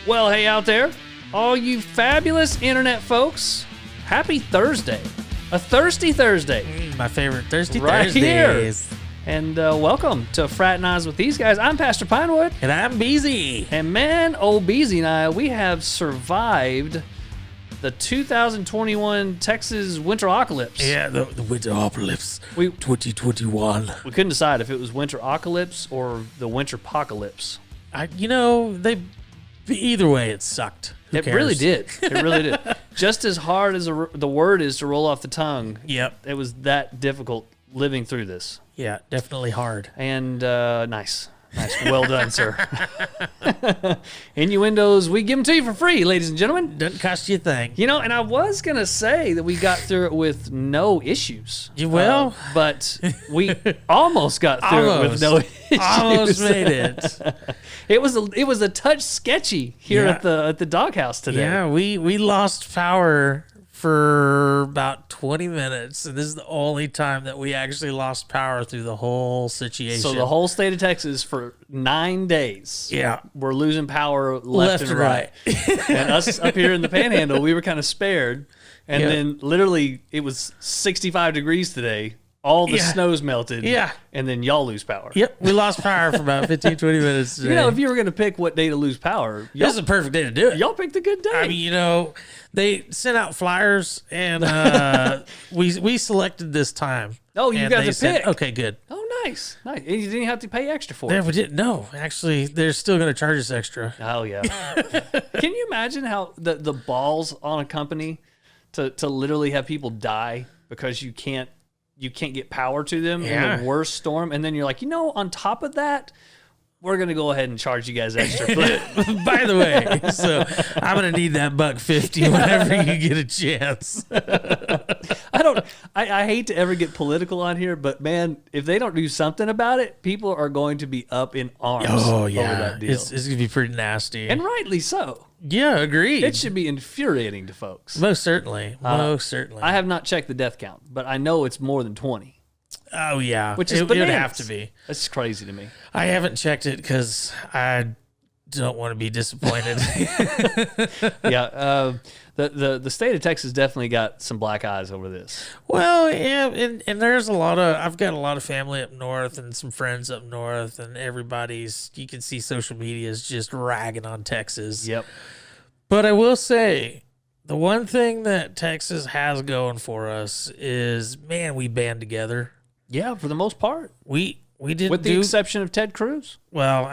Well, hey out there, all you fabulous internet folks, happy Thursday. A thirsty Thursday. My favorite Thirsty Right Thursdays. here. And welcome to Fraternize with these guys. I'm Pastor Pinewood. And I'm Beezy. And man, old Beezy and I, we have survived the 2021 Texas winter apocalypse. Yeah, the winter apocalypse. 2021. We couldn't decide if it was winter apocalypse or the winter apocalypse. Either way, it sucked. Who It cares? really did. It really did. Just as hard as the word is to roll off the tongue. Yep. It was that difficult living through this. Yeah, definitely hard. And nice. Well done, sir. Innuendos, we give them to you for free, ladies and gentlemen. Doesn't cost you a thing. You know, and I was going to say that we got through it with no issues. You will? But we almost got through it with no issues. Almost made it. It was a touch sketchy here at the doghouse today. Yeah, we lost power for about 20 minutes, and this is the only time that we actually lost power through the whole situation. So the whole state of Texas for 9 days, we're losing power left and right. And us up here in the Panhandle, we were kind of spared. And then literally it was 65 degrees today. All the snow's melted. Yeah. And then y'all lose power. Yep. We lost power for about 15, 20 minutes today. You know, if you were going to pick what day to lose power, this is a perfect day to do it. Y'all picked a good day. I mean, you know, they sent out flyers, and we selected this time. Oh, you got to pick. Okay, good. Oh, nice. And you didn't have to pay extra for Yeah, it. we didn't. No, actually, they're still going to charge us extra. Oh, yeah. Can you imagine how the balls on a company to literally have people die because you can't get power to them in the worst storm, and then you're like, on top of that, we're gonna go ahead and charge you guys extra for it. By the way, so I'm gonna need that $1.50 whenever you get a chance. I hate to ever get political on here, but man, if they don't do something about it, people are going to be up in arms over that deal. It's gonna be pretty nasty, and rightly so. Yeah, agreed. It should be infuriating to folks. Most certainly. Certainly. I have not checked the death count, but I know it's more than 20. Oh, yeah. Which is it would have to be. That's crazy to me. I haven't checked it because I don't want to be disappointed. The state of Texas definitely got some black eyes over this. Well, yeah, and there's I've got a lot of family up north and some friends up north, and you can see social media is just ragging on Texas. Yep. But I will say, the one thing that Texas has going for us is, man, we band together. Yeah, for the most part. We didn't, with the exception of Ted Cruz. Well,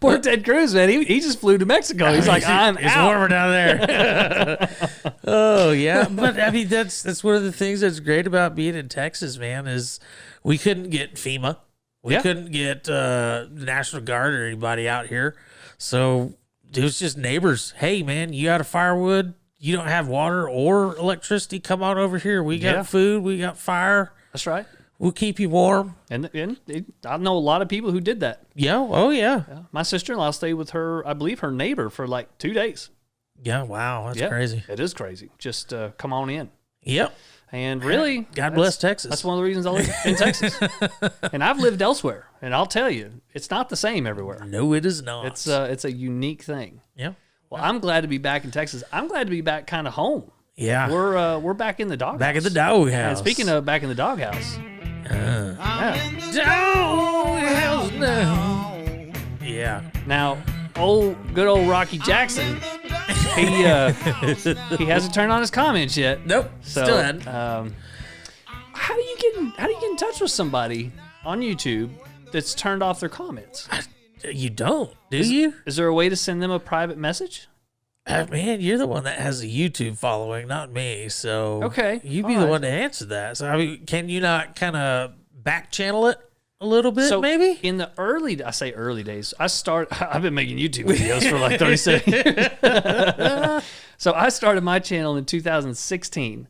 poor Ted Cruz, man. He just flew to Mexico. He's like, it's warmer down there. Oh yeah, but I mean that's one of the things that's great about being in Texas, man. Is we couldn't get FEMA, we couldn't get National Guard or anybody out here, so it was just neighbors. Hey, man, you got a firewood? You don't have water or electricity? Come on over here. We got food. We got fire. That's right. We'll keep you warm. And I know a lot of people who did that. Yeah. Oh, yeah. My sister-in-law stayed with I believe her neighbor for like 2 days. Yeah. Wow. That's crazy. It is crazy. Just come on in. Yep. And really, God bless Texas. That's one of the reasons I live in Texas. And I've lived elsewhere, and I'll tell you, it's not the same everywhere. No, it is not. It's a unique thing. Yeah. Well, I'm glad to be back in Texas. I'm glad to be back kind of home. Yeah. We're back in the doghouse. Back in the doghouse. And speaking of back in the doghouse. Doghouse now. Yeah. Now, good old Rocky Jackson, he hasn't turned on his comments yet. Nope. So, still hadn't. How do you get in touch with somebody on YouTube that's turned off their comments? You don't, do you? Is there a way to send them a private message? Man, you're the one that has a YouTube following, not me. So okay, you be the one to answer that. So I mean, can you not kind of back channel it a little bit, maybe? In the early days, I've been making YouTube videos for like 37 years. So I started my channel in 2016,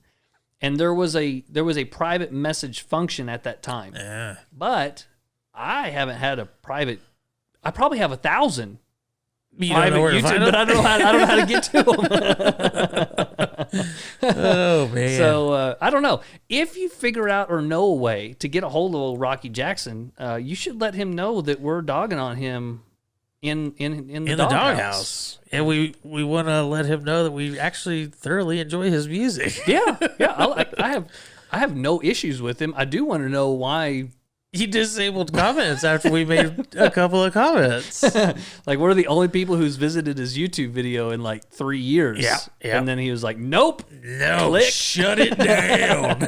and there was a private message function at that time. Yeah. But I haven't had a private. I probably have 1,000 private YouTube, but I don't know how to get to them. Oh man! So I don't know. If you figure out or know a way to get a hold of old Rocky Jackson, you should let him know that we're dogging on him in the doghouse. And we want to let him know that we actually thoroughly enjoy his music. Yeah. I have no issues with him. I do want to know why he disabled comments after we made a couple of comments. Like, we're the only people who's visited his YouTube video in like 3 years. Yeah. And then he was like, nope. No, click. Shut it down.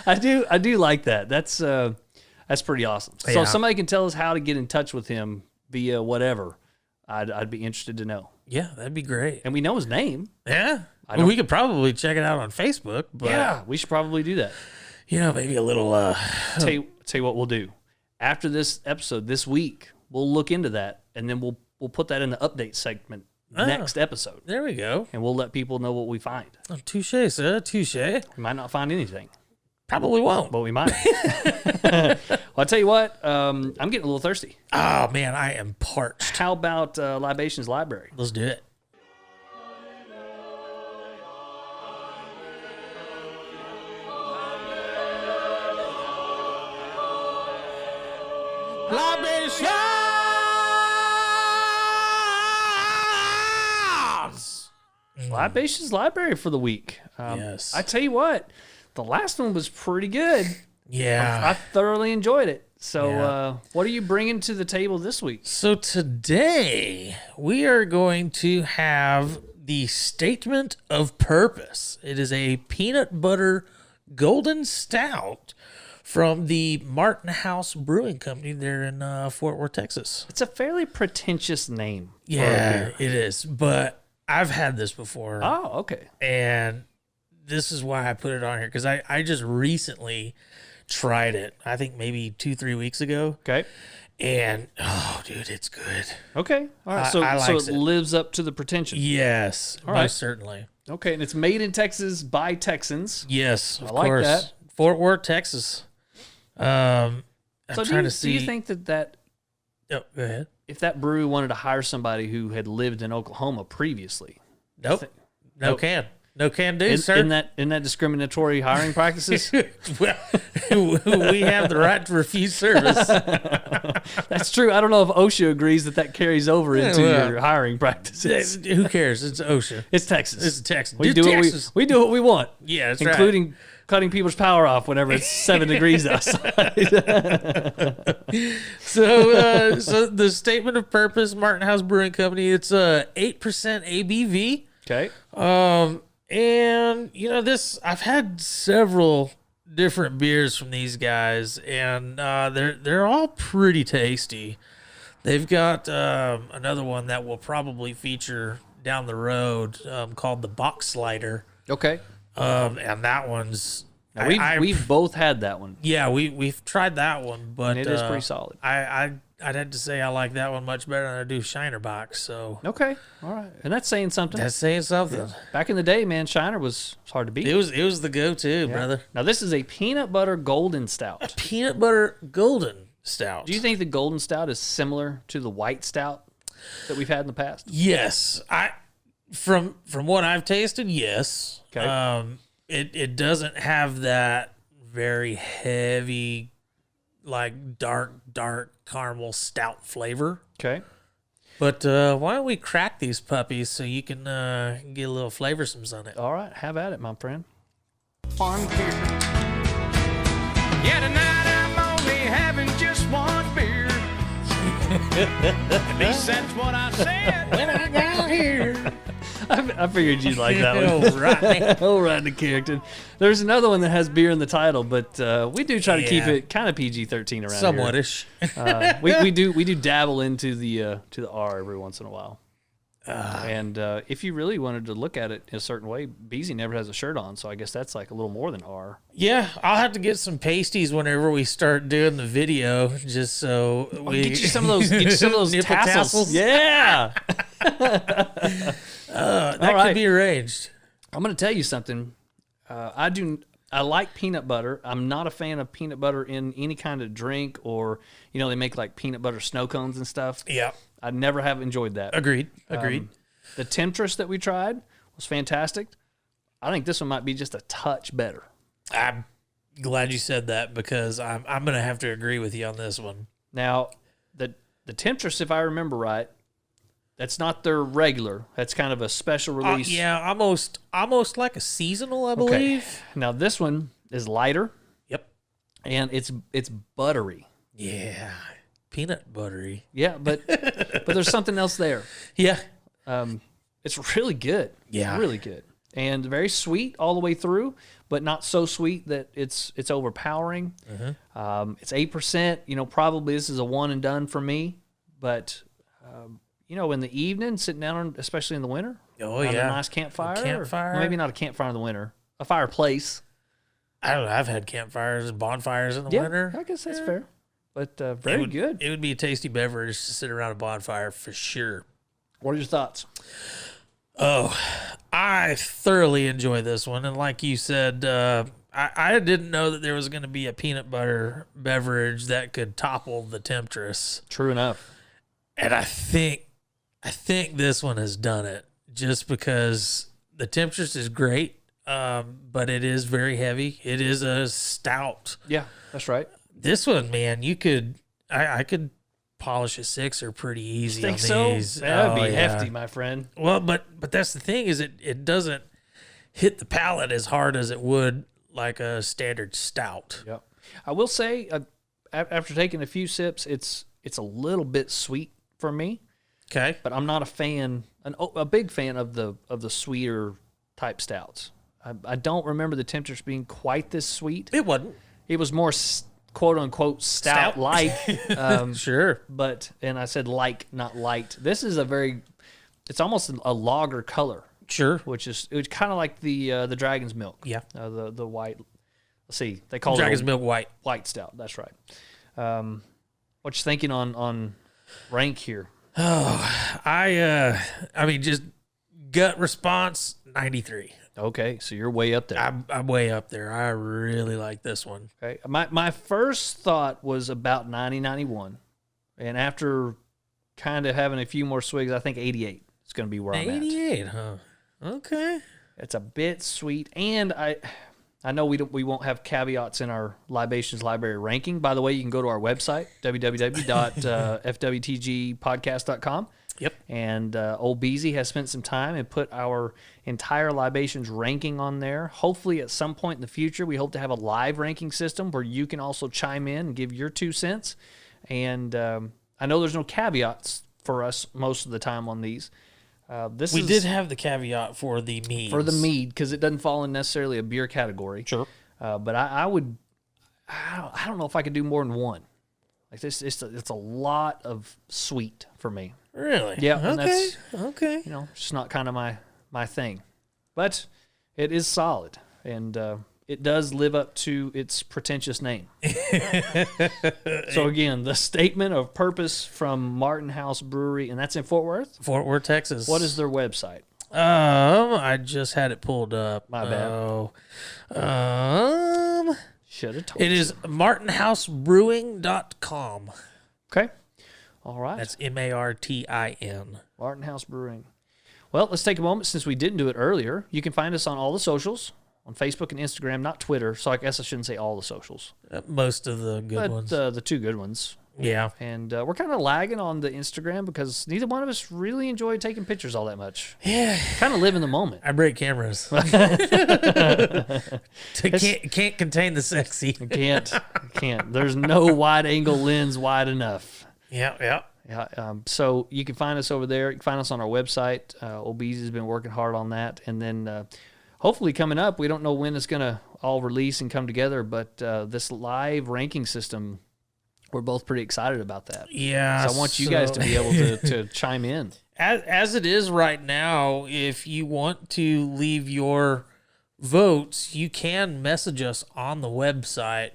I do like that. That's pretty awesome. So Yeah. if somebody can tell us how to get in touch with him via whatever, I'd be interested to know. Yeah, that'd be great. And we know his name. Yeah. We could probably check it out on Facebook. But yeah, we should probably do that. Maybe a little... Tell you what we'll do. After this episode this week, we'll look into that, and then we'll put that in the update segment next episode. There we go. And we'll let people know what we find. Oh, touche, sir. Touche. We might not find anything. Probably won't. But we might. Well, I'll tell you what, I'm getting a little thirsty. Oh, man, I am parched. How about Libations Library? Let's do it. Libations Library for the week. Yes. I tell you what, the last one was pretty good. Yeah. I thoroughly enjoyed it. So what are you bringing to the table this week? So today we are going to have the Statement of Purpose. It is a peanut butter golden stout from the Martin House Brewing Company there in Fort Worth, Texas. It's a fairly pretentious name. Yeah, it is. But I've had this before. Oh, okay. And this is why I put it on here, because I just recently tried it. I think maybe 2-3 weeks ago. Okay. And, oh, dude, it's good. Okay. All right. So it lives up to the pretension. Yes. All right. Most certainly. Okay. And it's made in Texas by Texans. Yes, of like course. That. Fort Worth, Texas. I'm so trying to see. Do you think that Oh, go ahead. If that brewery wanted to hire somebody who had lived in Oklahoma previously? Nope. No can do, sir. In that discriminatory hiring practices? Well, we have the right to refuse service. That's true. I don't know if OSHA agrees that carries over into your hiring practices. Who cares? It's OSHA. It's Texas. It's Texas. We do what we want. Yeah, that's including cutting people's power off whenever it's 7 degrees outside. So the Statement of Purpose, Martin House Brewing Company, it's 8% ABV. Okay. And this, I've had several different beers from these guys, and they're all pretty tasty. They've got another one that will probably feature down the road called the Box Slider. Okay. And that one's we've both had that one. Yeah, we've tried that one, but and it is pretty solid. I'd have to say I like that one much better than I do Shiner Box. So okay, all right, and that's saying something. That's saying something. Yeah. Back in the day, man, Shiner was hard to beat. It was the go-to, brother. Now this is a peanut butter golden stout. A peanut butter golden stout. Do you think the golden stout is similar to the white stout that we've had in the past? Yes, from what I've tasted, yes. Okay. It doesn't have that very heavy, like dark caramel stout flavor. Okay. But why don't we crack these puppies so you can get a little flavorsomes on it? All right, have at it, my friend. One beer. Yeah, tonight I'm only having just one beer. At least that's what I said when I got here. I figured you'd like that one. Oh, right, the character. There's another one that has beer in the title, but we do try to keep it kind of PG-13 around somewhat-ish. Here. We do dabble into the R every once in a while. And if you really wanted to look at it in a certain way, Beezy never has a shirt on, so I guess that's like a little more than R. Yeah, I'll have to get some pasties whenever we start doing the video, just so we get you some of those nipple tassels. Yeah. That could be arranged. I'm going to tell you something. I like peanut butter. I'm not a fan of peanut butter in any kind of drink, or they make like peanut butter snow cones and stuff. Yeah, I never have enjoyed that. Agreed. The Temptress that we tried was fantastic. I think this one might be just a touch better. I'm glad you said that, because I'm going to have to agree with you on this one. Now, the Temptress, if I remember right, that's not their regular. That's kind of a special release. Yeah, almost like a seasonal, I believe. Now this one is lighter. Yep. And it's buttery. Yeah. Peanut buttery. Yeah, but there's something else there. Yeah. It's really good. Yeah. Really good. And very sweet all the way through, but not so sweet that it's overpowering. It's 8%. Probably this is a one and done for me. But in the evening, sitting down, especially in the winter. Oh, a yeah. nice campfire. Campfire. Or maybe not a campfire in the winter. A fireplace. I don't know. I've had campfires and bonfires in the winter. I guess that's fair. But very good. It would be a tasty beverage to sit around a bonfire for sure. What are your thoughts? Oh, I thoroughly enjoy this one. And like you said, I didn't know that there was going to be a peanut butter beverage that could topple the Temptress. True enough. And I think this one has done it just because the Temptress is great, but it is very heavy. It is a stout. Yeah, that's right. This one, man, I could polish a sixer pretty easy on these. That would be hefty, my friend. Well, but that's the thing is it doesn't hit the palate as hard as it would like a standard stout. Yep. I will say, after taking a few sips, it's a little bit sweet for me. Okay, but I'm not a big fan of the sweeter type stouts. I don't remember the Temptress being quite this sweet. It wasn't. It was more quote unquote stout like. Sure. And I said like, not light. This is it's almost a lager color. Sure. Which is kind of like the Dragon's Milk. Yeah. The white. Let's see. They call Dragon's it Milk white. White stout. That's right. What you thinking on rank here? Oh, I mean, just gut response 93. Okay, so you're way up there. I'm way up there. I really like this one. Okay, my first thought was about 90, 91. And after kind of having a few more swigs, I think 88 is going to be where I'm at. 88, huh? Okay. It's a bit sweet, and I know we won't have caveats in our libations library ranking. By the way, you can go to our website www.fwtgpodcast.com. Yep. And Old Beezy has spent some time and put our entire libations ranking on there. Hopefully, at some point in the future, we hope to have a live ranking system where you can also chime in and give your 2 cents. And I know there's no caveats for us most of the time on these. We did have the caveat for the mead. For the mead, because it doesn't fall in necessarily a beer category. Sure. But I don't know if I could do more than one. Like this, it's a lot of sweet for me. Really? Yeah. Okay. And that's, okay. just not kind of my thing. But it is solid, and it does live up to its pretentious name. So again, the statement of purpose from Martin House Brewery, and that's in Fort Worth? Fort Worth, Texas. What is their website? I just had it pulled up. My bad. Should have told It is martinhousebrewing.com. Okay. All right. That's Martin. Martin House Brewing. Well, let's take a moment since we didn't do it earlier. You can find us on all the socials, on Facebook and Instagram, not Twitter, so I guess I shouldn't say all the socials. Most of the good ones. The 2 good ones. Yeah. And we're kind of lagging on the Instagram because neither one of us really enjoy taking pictures all that much. Yeah. Kind of live in the moment. I break cameras. Can't contain the sexy. Can't. There's no wide angle lens wide enough. Yeah. Yeah. So you can find us over there. You can find us on our website. Old Beezy's been working hard on that. And then hopefully coming up, we don't know when it's going to all release and come together, but this live ranking system, we're both pretty excited about that. Yeah. So I want you guys to be able to chime in. As it is right now, if you want to leave your votes, you can message us on the website.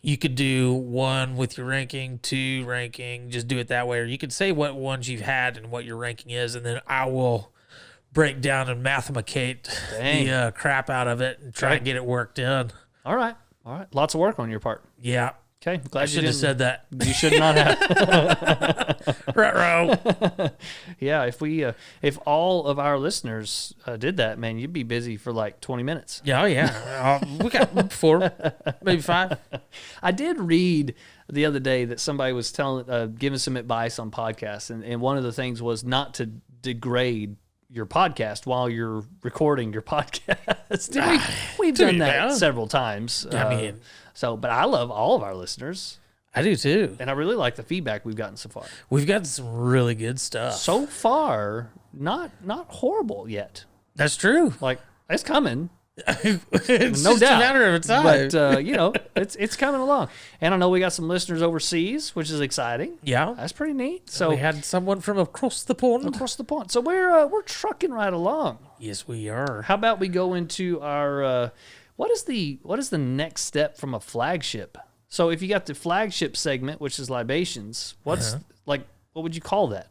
You could do 1 with your ranking, 2 ranking, just do it that way. Or you could say what ones you've had and what your ranking is, and then I will break down and mathematics the crap out of it and try and get it worked in. All right. Lots of work on your part. Yeah. Okay, glad I should have said that. You should not have. Ruh-roh. Yeah, if all of our listeners did that, man, you'd be busy for like 20 minutes. Yeah, oh yeah. We got 4, maybe 5. I did read the other day that somebody was giving some advice on podcasts, and one of the things was not to degrade your podcast while you're recording your podcast. We've done that several times. But I love all of our listeners. I do too. And I really like the feedback we've gotten so far. We've got some really good stuff. So far, not horrible yet. That's true. Like, it's coming. It's no just doubt. a matter of time. But, it's coming along. And I know we got some listeners overseas, which is exciting. Yeah. That's pretty neat. So we had someone from across the pond. So we're trucking right along. Yes, we are. How about we go into our what is the next step from a flagship? So if you got the flagship segment, which is libations, what would you call that?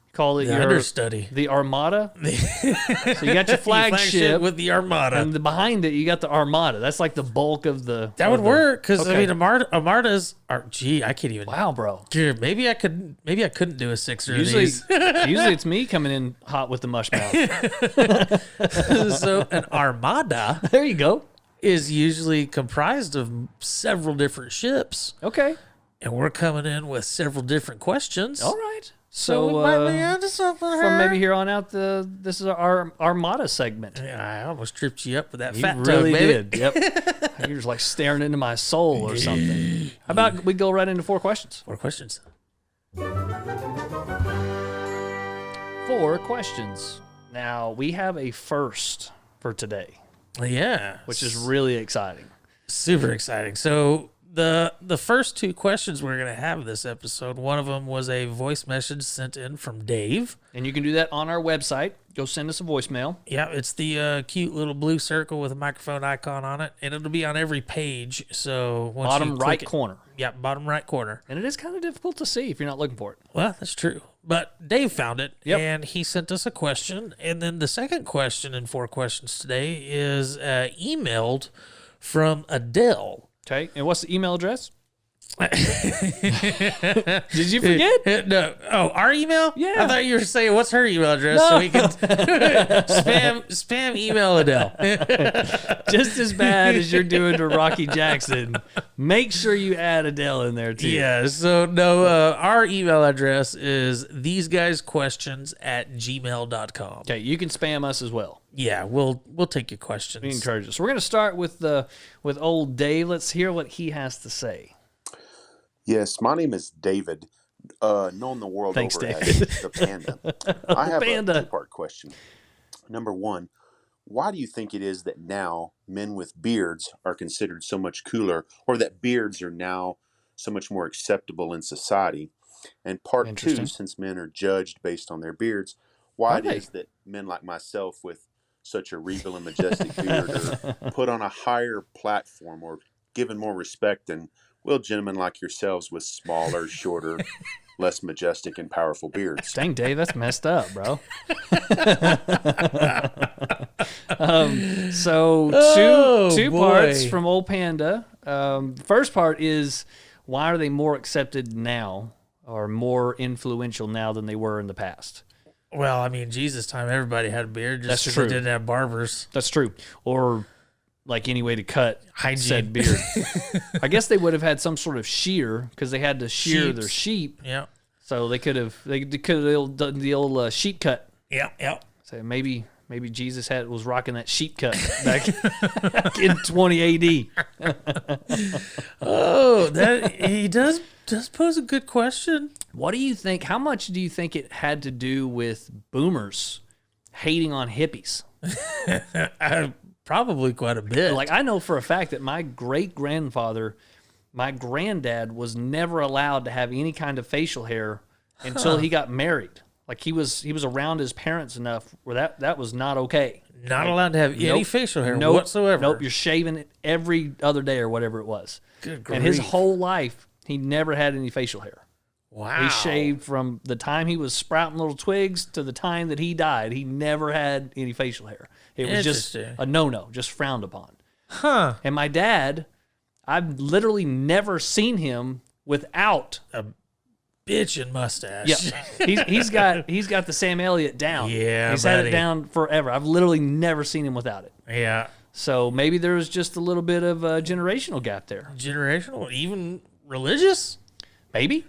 You call it the your understudy, the armada. So you got your flagship with the armada, and behind it you got the armada. That's like the bulk of the. That would work because I mean armadas are. Gee, I can't even. Wow, bro. Dude, maybe I couldn't do a 6 of usually, these. Usually it's me coming in hot with the mush mouth. So an armada. There you go. Is usually comprised of several different ships. Okay. And we're coming in with several different questions. All right. So we might be onto something from maybe here on out, this is our Armada segment. Yeah, I almost tripped you up with that You fat really tug, baby. did. Yep. You're just like staring into my soul or something. How about we go right into 4 questions? 4 questions. 4 questions. Now, we have a first for today. Yeah. Which is really exciting. Super exciting. So the first 2 questions we're going to have this episode, one of them was a voice message sent in from Dave. And you can do that on our website. Go send us a voicemail. Yeah, it's the cute little blue circle with a microphone icon on it, and it'll be on every page. So once bottom right corner. Yeah, bottom right corner. And it is kind of difficult to see if you're not looking for it. Well, that's true. But Dave found it, Yep. and he sent us a question. And then the second question in 4 questions today is emailed from Adele. Okay. And what's the email address? Did you forget? No. Oh, our email? Yeah. I thought you were saying what's her email address so we can spam email Adele. Just as bad as you're doing to Rocky Jackson. Make sure you add Adele in there too. Yeah. So no, our email address is theseguysquestions@gmail.com. Okay, you can spam us as well. Yeah, we'll take your questions. We encourage us. So we're going to start with old Dave. Let's hear what he has to say. Yes, my name is David, known the world Thanks, over David. as the Panda. I have Panda. a 2-part question. Number 1, why do you think it is that now men with beards are considered so much cooler, or that beards are now so much more acceptable in society? And part 2, since men are judged based on their beards, why it is that men like myself with such a regal and majestic beard are put on a higher platform or given more respect than gentlemen like yourselves with smaller, shorter, less majestic and powerful beards. Dang, Dave, that's messed up, bro. Two parts from old Panda. First part is, why are they more accepted now or more influential now than they were in the past? Well, I mean, Jesus' time, everybody had a beard. Just That's true. They didn't have barbers. That's true. Or like any way to cut Hygiene. said beard. I guess they would have had some sort of shear because they had to shear their sheep. Yeah. So they could have done the old sheep cut. Yeah. Yeah. So maybe Jesus was rocking that sheep cut back in 20 AD. Oh, he does pose a good question. What do you think? How much do you think it had to do with boomers hating on hippies? Probably quite a bit. Like, I know for a fact that my great-grandfather, my granddad, was never allowed to have any kind of facial hair until he got married. Like, he was around his parents enough where that was not okay. Not allowed to have any facial hair whatsoever. Nope, you're shaving it every other day or whatever it was. Good grief. And his whole life, he never had any facial hair. Wow. He shaved from the time he was sprouting little twigs to the time that he died. He never had any facial hair. It was just a no-no, just frowned upon. Huh. And my dad, I've literally never seen him without a bitchin' mustache. Yeah, he's got the Sam Elliott down. Yeah, he's had it down forever. I've literally never seen him without it. Yeah. So maybe there was just a little bit of a generational gap there. Generational, even religious. Maybe.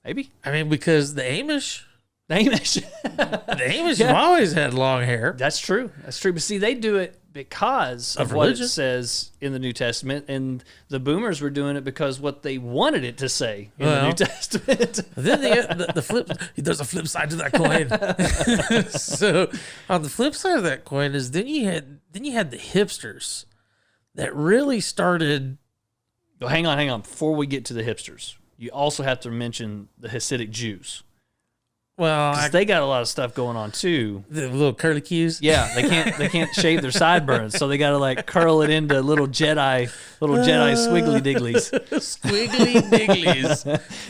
I mean, because the Amish Yeah. have always had long hair. That's true. But see, they do it because of what it religion. says in the New Testament, and the boomers were doing it because what they wanted it to say in the New Testament. Then the flip, there's a flip side to that coin. So on the flip side of that coin is then you had the hipsters that really started. Well, hang on. Before we get to the hipsters, you also have to mention the Hasidic Jews. Well, they got a lot of stuff going on too. The little curly cues. Yeah, they can't shave their sideburns, so they got to like curl it into little Jedi squiggly digglies. Squiggly digglies.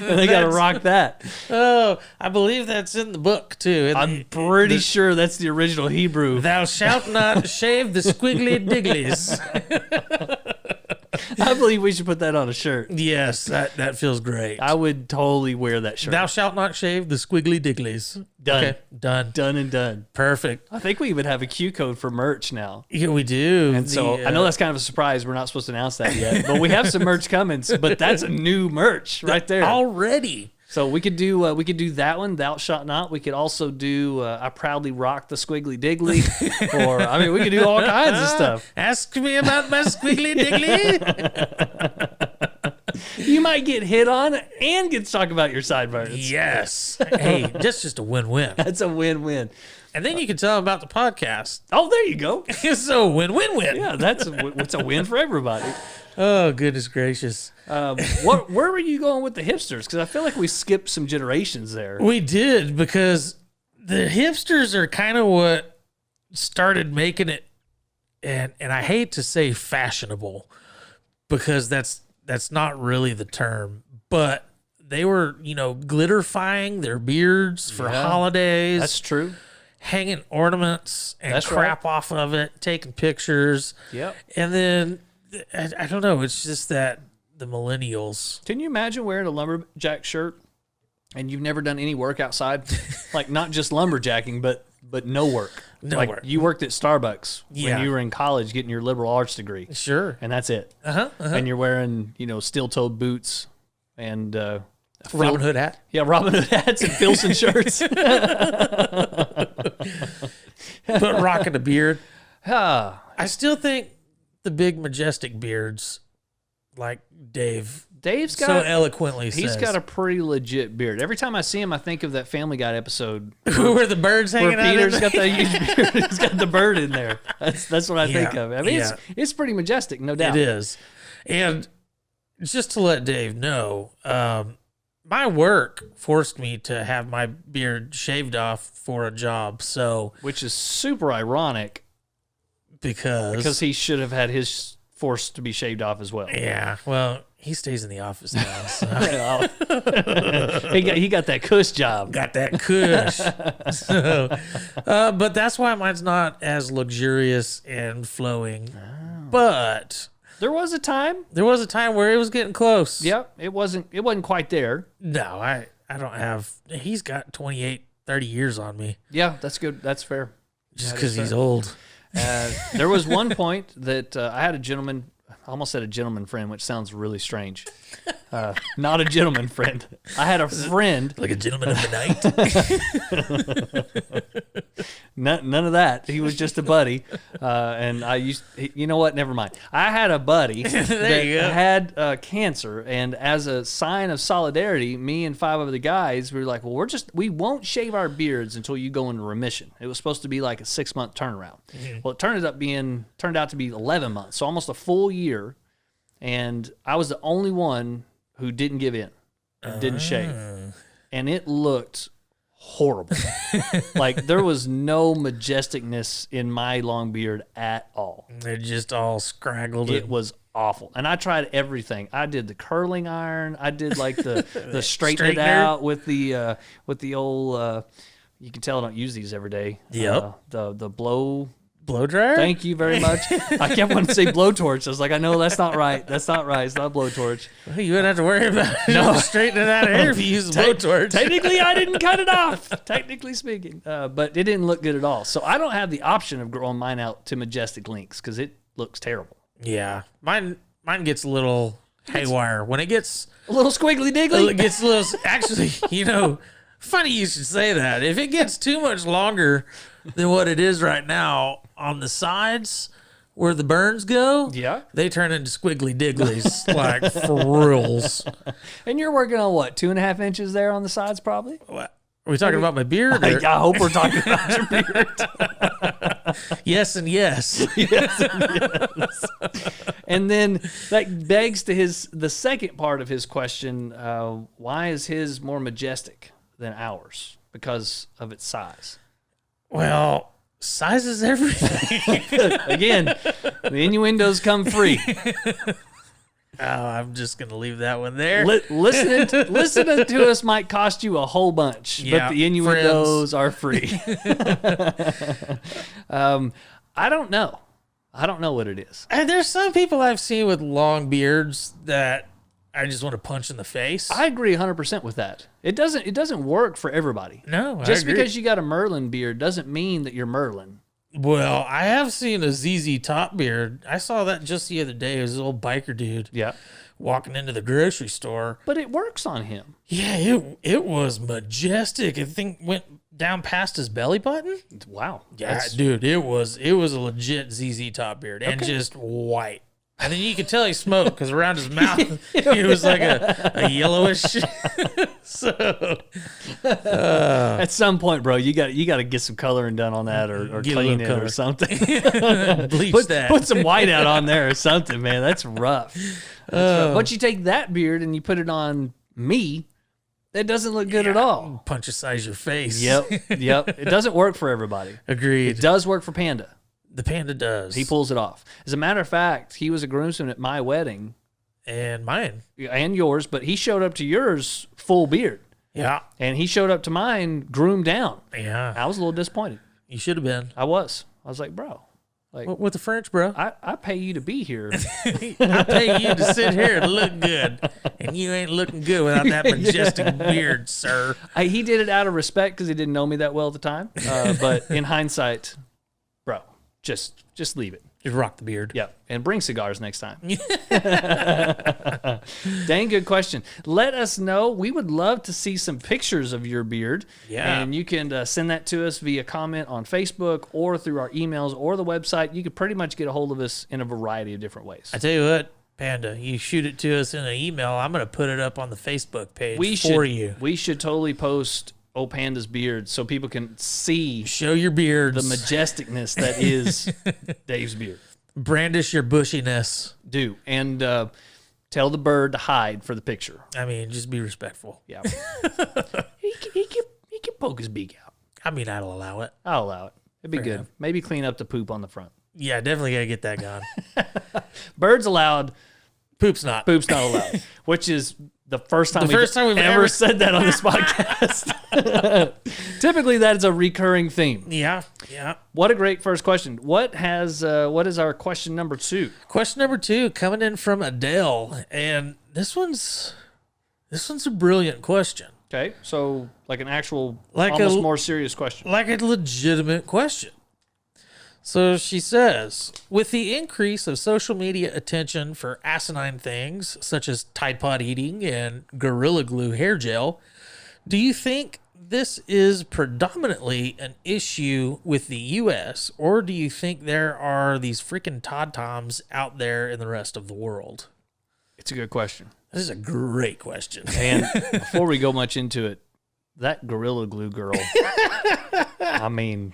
And they got to rock that. Oh, I believe that's in the book too. I'm pretty sure that's the original Hebrew. Thou shalt not shave the squiggly digglies. I believe we should put that on a shirt. Yes, that feels great. I would totally wear that shirt. Thou shalt not shave the squiggly digglies. Done. Okay, done. Done and done. Perfect. I think we even have a Q code for merch now. Yeah, we do. And so I know that's kind of a surprise. We're not supposed to announce that yet, but we have some merch coming. But that's a new merch right there already. So we could do that one, Thou Shalt Not. We could also do I Proudly Rock the Squiggly Diggly, or I mean, we could do all kinds of stuff. Ask me about my squiggly diggly. You might get hit on and get to talk about your sideburns. Yes. Hey, that's just a win-win. That's a win-win. And then you can tell them about the podcast. Oh, there you go. So win-win-win. Yeah, it's a win for everybody. Oh, goodness gracious. Where were you going with the hipsters? Because I feel like we skipped some generations there. We did, because the hipsters are kind of what started making it, and I hate to say fashionable, because that's not really the term, but they were, glitterifying their beards for holidays. That's true. Hanging ornaments and crap off of it, taking pictures. Yep. And then, I don't know, it's just that the millennials. Can you imagine wearing a lumberjack shirt and you've never done any work outside? Like, not just lumberjacking, but no work. No work. You worked at Starbucks when you were in college getting your liberal arts degree. Sure. And that's it. And you're wearing, steel-toed boots and Robin Hood hat. Yeah, Robin Hood hats and Filson shirts. But rocking a beard. I still think the big Majestic beards, like Dave's got so eloquently says. He's got a pretty legit beard. Every time I see him, I think of that Family Guy episode where the bird's hanging out. Peter's got that huge beard. He's got the bird in there. That's what I think of. I mean, it's pretty majestic, no doubt. It is. And just to let Dave know, my work forced me to have my beard shaved off for a job. So, which is super ironic because he should have had his forced to be shaved off as well. Yeah. Well, he stays in the office now. So. he got that cush job. Got that cush. So, but that's why mine's not as luxurious and flowing. Oh. But there was a time where it was getting close. Yep. It wasn't quite there. No, I don't have. He's got 28, 30 years on me. Yeah, that's good. That's fair. Just because he's old. There was one point that I had a gentleman. I almost said a gentleman friend, which sounds really strange. Not a gentleman friend. I had a friend. Like a gentleman of the night? None of that. He was just a buddy. And you know what? Never mind. I had a buddy that had cancer. And as a sign of solidarity, me and 5 other guys, we were like, well, we won't shave our beards until you go into remission. It was supposed to be like a 6-month turnaround. Mm-hmm. Well, it turned out to be 11 months. So almost a full year. And I was the only one who didn't give in and didn't shave. And it looked horrible. Like, there was no majesticness in my long beard at all. They're just all scraggled. It was awful. And I tried everything. I did the curling iron. I did like the straighten it out with the old, you can tell I don't use these every day. Yep. The blow blow dryer? Thank you very much. I kept wanting to say blowtorch. I was like, I know that's not right. That's not right. It's not blowtorch. Well, you wouldn't have to worry about straightening that hair if you use a blowtorch. Technically, I didn't cut it off, technically speaking. But it didn't look good at all. So I don't have the option of growing mine out to Majestic lengths because it looks terrible. Yeah. Mine gets a little haywire. When it gets a little squiggly diggly. It gets a little, actually, funny you should say that. If it gets too much longer than what it is right now on the sides where the burns go, they turn into squiggly digglies, like for reals. And you're working on what, 2.5 inches there on the sides, probably? What? Are we talking about my beard? I hope we're talking about your beard. Yes and yes. Yes and yes. And then that begs to the second part of his question, why is his more majestic than ours? Because of its size. Well, size is everything. Again, the innuendos come free. Oh, I'm just going to leave that one there. Listening to us might cost you a whole bunch, but the innuendos are free. I don't know. I don't know what it is. And there's some people I've seen with long beards that I just want to punch in the face. I agree 100% with that. It doesn't work for everybody. No, just because you got a Merlin beard doesn't mean that you're Merlin. Well, I have seen a ZZ Top beard. I saw that just the other day. It was an old biker dude. Yeah. Walking into the grocery store. But it works on him. Yeah, it was majestic. I think went down past his belly button. Wow. Yeah, dude, it was a legit ZZ Top beard and just white. And then you could tell he smoked because around his mouth it was like a yellowish. So at some point, bro, you got to get some coloring done on that or clean it or something. Put some white out on there or something, man. That's rough. But you take that beard and you put it on me, it doesn't look good at all. Punch-size your face. Yep. It doesn't work for everybody. Agreed. It does work for Panda. The Panda does. He pulls it off. As a matter of fact, he was a groomsman at my wedding. And mine. And yours, but he showed up to yours full beard. Yeah. And he showed up to mine groomed down. Yeah. I was a little disappointed. You should have been. I was like, bro. Like, with the French, bro. I pay you to be here. I pay you to sit here and look good. And you ain't looking good without that majestic beard, sir. He did it out of respect because he didn't know me that well at the time. But in hindsight, bro, just leave it. Just rock the beard. Yeah, and bring cigars next time. Dang good question. Let us know. We would love to see some pictures of your beard. Yeah. And you can send that to us via comment on Facebook or through our emails or the website. You could pretty much get a hold of us in a variety of different ways. I tell you what, Panda, you shoot it to us in an email. I'm going to put it up on the Facebook page for you. We should totally post old Panda's beard so people can see. Show your beards. The majesticness that is Dave's beard. Brandish your bushiness. Do. And tell the bird to hide for the picture. I mean, just be respectful. Yeah. he can poke his beak out. I mean, I'll allow it. I'll allow it. It'd be Fair good. enough. Maybe clean up the poop on the front. Yeah, definitely got to get that gone. Birds allowed. Poop's not. Poop's not allowed. Which is the first time we've ever said that on this podcast. Typically, that is a recurring theme. Yeah. What a great first question. What is our question number 2? Question number 2 coming in from Adele, and this one's a brilliant question. Okay, so like an actual, almost more serious question. Like a legitimate question. So she says, with the increase of social media attention for asinine things such as Tide Pod eating and Gorilla Glue hair gel, do you think this is predominantly an issue with the U.S., or do you think there are these freaking Todd Toms out there in the rest of the world? It's a good question. This is a great question. And before we go much into it, that Gorilla Glue girl, I mean...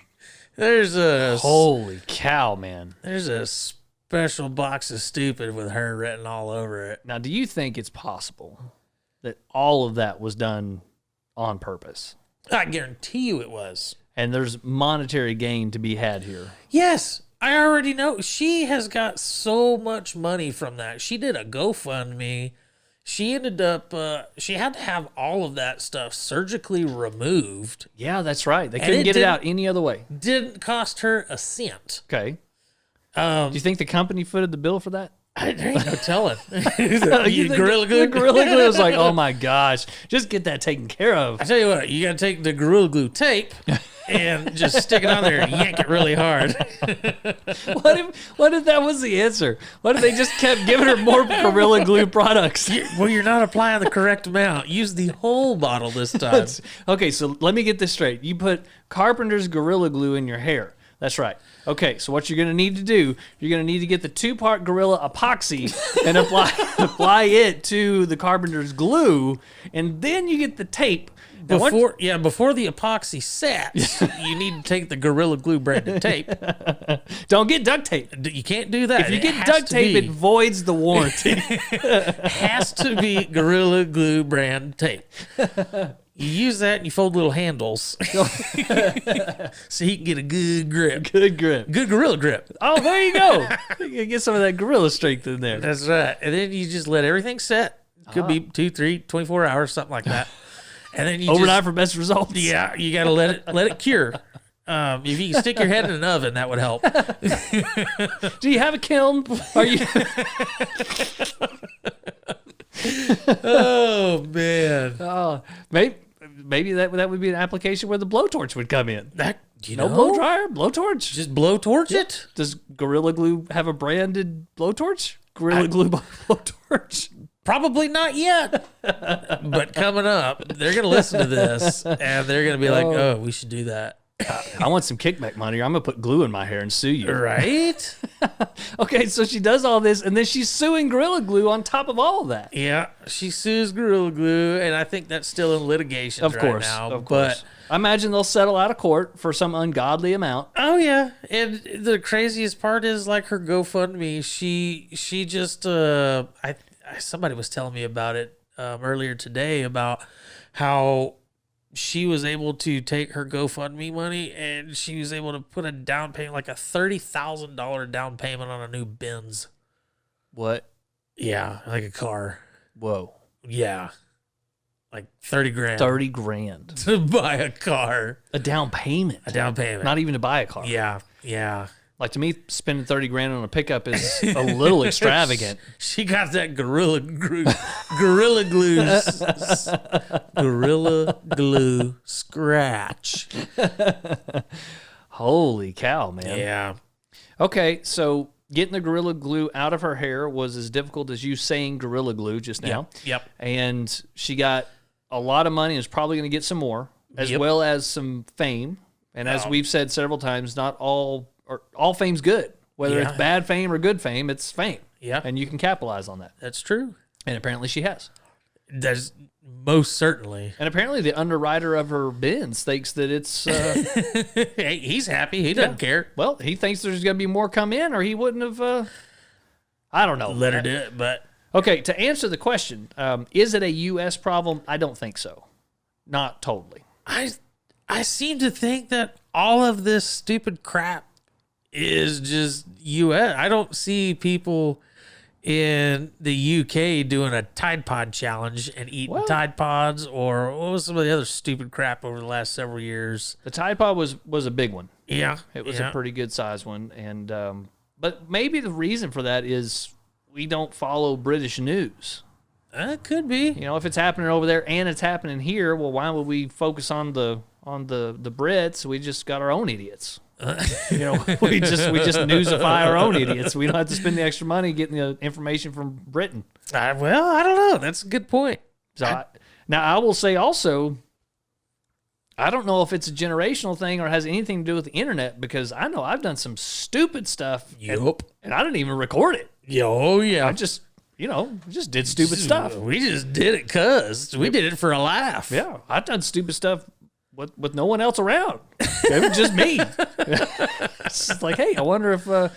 Holy cow, man. There's a special box of stupid with her written all over it. Now, do you think it's possible that all of that was done on purpose? I guarantee you it was. And there's monetary gain to be had here. Yes, I already know. She has got so much money from that. She did a GoFundMe. she ended up, she had to have all of that stuff surgically removed. Yeah, that's right. They couldn't get it out any other way. Didn't cost her a cent. Okay. Do you think the company footed the bill for that? There ain't no telling. Gorilla Glue? The Gorilla Glue was like, oh my gosh, just get that taken care of. I tell you what, you got to take the Gorilla Glue tape and just stick it on there and yank it really hard. What if that was the answer? What if they just kept giving her more Gorilla Glue products? You're not applying the correct amount. Use the whole bottle this time. Okay, so let me get this straight. You put Carpenter's Gorilla Glue in your hair. That's right. Okay, so what you're going to need to do, you're going to need to get the 2-part Gorilla Epoxy and apply it to the Carpenter's glue, and then you get the tape. Before the epoxy sets, you need to take the Gorilla Glue branded tape. Don't get duct tape. You can't do that. If you get duct tape, it voids the warranty. Has to be Gorilla Glue brand tape. You use that and you fold little handles so you can get a good grip. Good grip. Good gorilla grip. Oh, there you go. You can get some of that gorilla strength in there. That's right. And then you just let everything set. Could be 2, 3, 24 hours, something like that. And then you overnight for best results. Yeah, you got to let it cure. If you can stick your head in an oven, that would help. Do you have a kiln? Are you? Oh man. Maybe that would be an application where the blowtorch would come in. No blow dryer, blowtorch. Just blowtorch it. Does Gorilla Glue have a branded blowtorch? Gorilla Glue blowtorch. Probably not yet, but coming up, they're gonna listen to this and they're gonna be like, "Oh, we should do that." I want some kickback money, or I'm gonna put glue in my hair and sue you. Right? Okay, so she does all this, and then she's suing Gorilla Glue on top of all of that. Yeah, she sues Gorilla Glue, and I think that's still in litigation right now. Of course. I imagine they'll settle out of court for some ungodly amount. Oh yeah, and the craziest part is like her GoFundMe. She just somebody was telling me about it earlier today about how she was able to take her GoFundMe money and she was able to put a down payment, like a $30,000 down payment on a new Benz. What? Yeah, like a car. Whoa. Yeah. Like 30 grand. 30 grand. To buy a car. A down payment. A down payment. Not even to buy a car. Yeah. Yeah. Like, to me, spending 30 grand on a pickup is a little extravagant. She got that Gorilla Glue scratch. Holy cow, man. Yeah. Okay, so getting the Gorilla Glue out of her hair was as difficult as you saying Gorilla Glue just now. Yep. And she got a lot of money and is probably going to get some more, as well as some fame. And as we've said several times, not all fame's good. Whether it's bad fame or good fame, it's fame. Yeah. And you can capitalize on that. That's true. And apparently she has. That's most certainly. And apparently the underwriter of her Benz thinks that it's... Hey, he's happy. He doesn't care. Well, he thinks there's going to be more come in, or he wouldn't have... I don't know. Let her do it, but... Okay, to answer the question, is it a U.S. problem? I don't think so. Not totally. I seem to think that all of this stupid crap is just U.S. I don't see people in the UK doing a Tide Pod challenge and eating Tide Pods, or what was some of the other stupid crap over the last several years. The Tide Pod was a big one. Yeah. It was a pretty good size one. And but maybe the reason for that is we don't follow British news. It could be. You know, if it's happening over there and it's happening here, well, why would we focus on the Brits? We just got our own idiots. You know, we just newsify our own idiots. We don't have to spend the extra money getting the information from Britain. Well, I don't know. That's a good point. So now I will say also, I don't know if it's a generational thing or has anything to do with the internet, because I know I've done some stupid stuff. Yep. And I didn't even record it. Oh yeah. I just did stupid stuff. We just did it because we did it for a laugh. Yeah, I've done stupid stuff with no one else around. It was just me. It's just like, hey, I wonder if I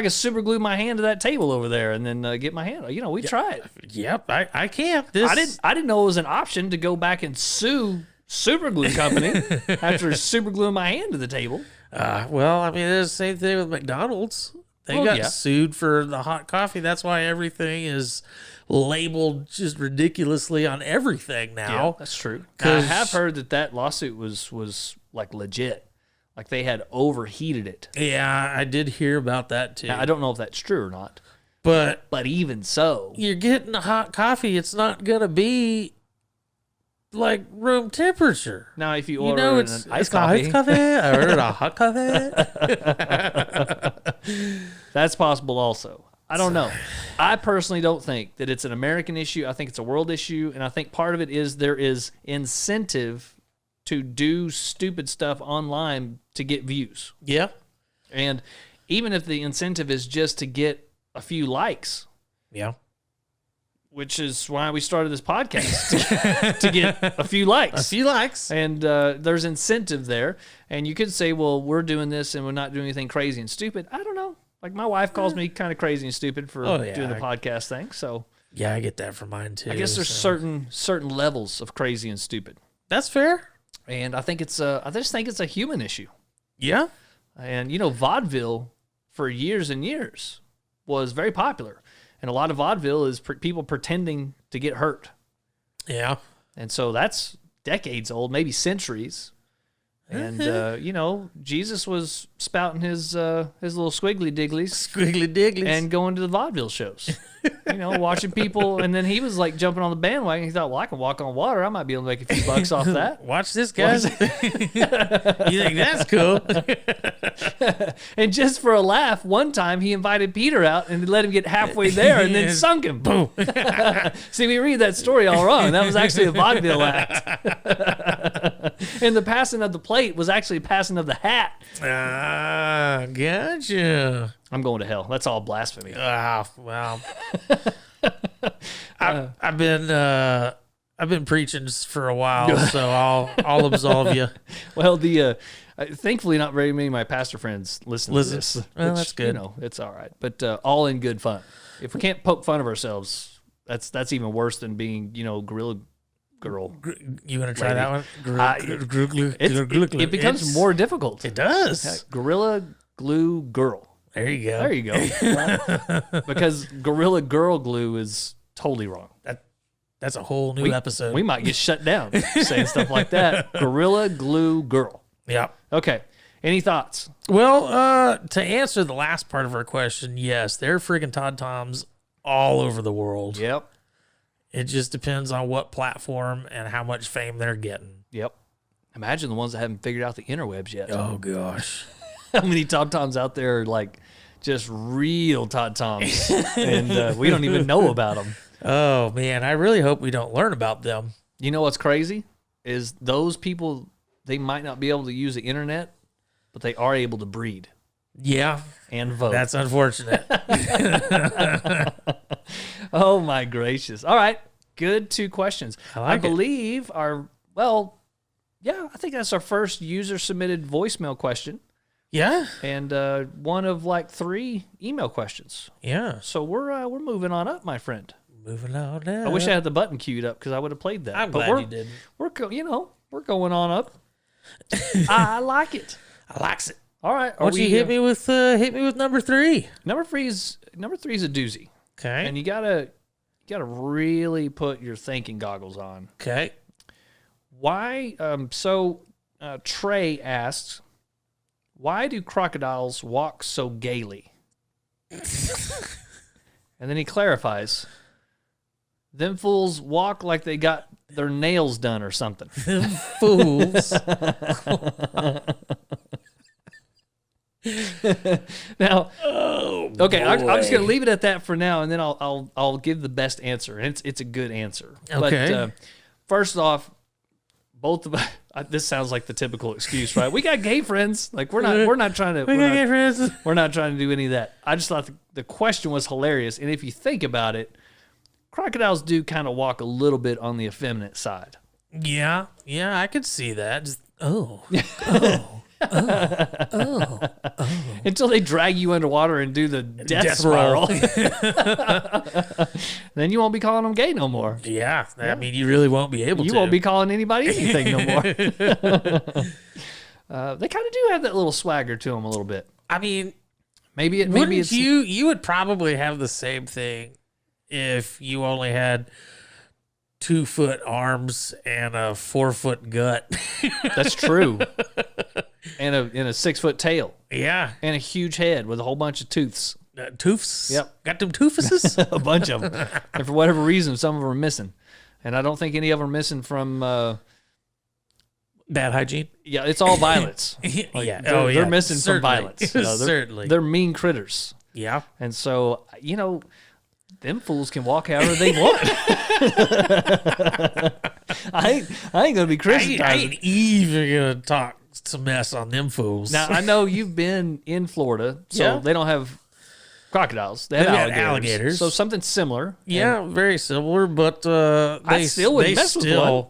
can super glue my hand to that table over there and then get my hand. You know, we tried. Yep, I can't. I didn't know it was an option to go back and sue Super Glue Company after super gluing my hand to the table. Well, I mean, it's the same thing with McDonald's. They got sued for the hot coffee. That's why everything is labeled just ridiculously on everything now. Yeah, that's true. I have heard that lawsuit was like legit. Like they had overheated it. Yeah, I did hear about that too. Now, I don't know if that's true or not. But even so, you're getting a hot coffee. It's not going to be like room temperature. Now, if you order an iced coffee. I ordered a hot coffee. That's possible also. I don't know. I personally don't think that it's an American issue. I think it's a world issue. And I think part of it is there is incentive to do stupid stuff online to get views. Yeah. And even if the incentive is just to get a few likes. Yeah. Which is why we started this podcast, to get a few likes. A few likes. And there's incentive there. And you could say, well, we're doing this and we're not doing anything crazy and stupid. I don't know. Like my wife calls me kind of crazy and stupid for doing the podcast thing. So yeah, I get that from mine too. I guess there's certain levels of crazy and stupid. That's fair. And I think I just think it's a human issue. Yeah. And vaudeville for years and years was very popular. And a lot of vaudeville is people pretending to get hurt. Yeah. And so that's decades old, maybe centuries. And, Jesus was spouting his little Squiggly Digglys. Squiggly Digglys. And going to the vaudeville shows. Watching people. And then he was like jumping on the bandwagon. He thought, well, I can walk on water. I might be able to make a few bucks off that. Watch this, guys. You think that's cool? And just for a laugh, one time he invited Peter out and let him get halfway there and then sunk him. Boom. See, we read that story all wrong. That was actually a vaudeville act. And the passing of the plate was actually passing of the hat. Ah, gotcha. I'm going to hell. That's all blasphemy. Ah, well. I've been preaching for a while, so I'll absolve you. Well, thankfully not very many of my pastor friends listen to this. Well, that's good. It's all right. But all in good fun. If we can't poke fun of ourselves, that's even worse than being, Gorilla Girl. You want to try that one? It becomes more difficult. It does. Gorilla Glue Girl. There you go. There you go. Because Gorilla Girl Glue is totally wrong. That's a whole new episode. We might get shut down saying stuff like that. Gorilla Glue Girl. Yeah. Okay. Any thoughts? Well, to answer the last part of our question, yes, there are friggin' Todd Toms all over the world. Yep. It just depends on what platform and how much fame they're getting. Yep. Imagine the ones that haven't figured out the interwebs yet. Oh, gosh. How many Todd Toms out there are like just real Todd Toms, and we don't even know about them. Oh, man. I really hope we don't learn about them. You know what's crazy? Is those people, they might not be able to use the internet, but they are able to breed. Yeah. And vote. That's unfortunate. Oh, my gracious. All right. Good 2 questions. I believe I think that's our first user-submitted voicemail question. Yeah. And one of like 3 email questions. Yeah. So we're moving on up, my friend. Moving on up. I wish I had the button queued up because I would have played that. I'm glad you did. We're going on up. I like it. I likes it. All right. Why don't you hit me with number 3? Number three is a doozy. Okay. And you gotta really put your thinking goggles on. Okay. Why? Trey asks, why do crocodiles walk so gaily? And then he clarifies, them fools walk like they got their nails done or something. Them fools. Now, okay, I'm just gonna boy. leave it at that for now, and then I'll give the best answer, and it's a good answer. Okay. But first off, both of us. This sounds like the typical excuse, right? We got gay friends. Like we're not trying to. We're not trying to do any of that. I just thought the question was hilarious, and if you think about it, crocodiles do kind of walk a little bit on the effeminate side. Yeah, I could see that. Just, Until they drag you underwater and do the death spiral. Then you won't be calling them gay no more. Yeah, I mean, you really won't be able to. You won't be calling anybody anything no more. They kind of do have that little swagger to them a little bit. I mean, Maybe Wouldn't it's you would probably have the same thing if you only had 2-foot arms and a 4-foot gut. That's true. And a 6-foot tail. Yeah. And a huge head with a whole bunch of tooths. Toofs? Yep. Got them toofuses? A bunch of them. And for whatever reason, some of them are missing. And I don't think any of them are missing from... Bad hygiene? Yeah, it's all violets. Yeah. They're missing Certainly. from violets. You know, Certainly. They're mean critters. Yeah. And so, them fools can walk however they want. I ain't gonna be criticized. I ain't even gonna talk some mess on them fools. Now I know you've been in Florida, so Yeah. they don't have crocodiles. They They've have got alligators. alligators. So something similar. Yeah, very similar, but I still wouldn't mess with one.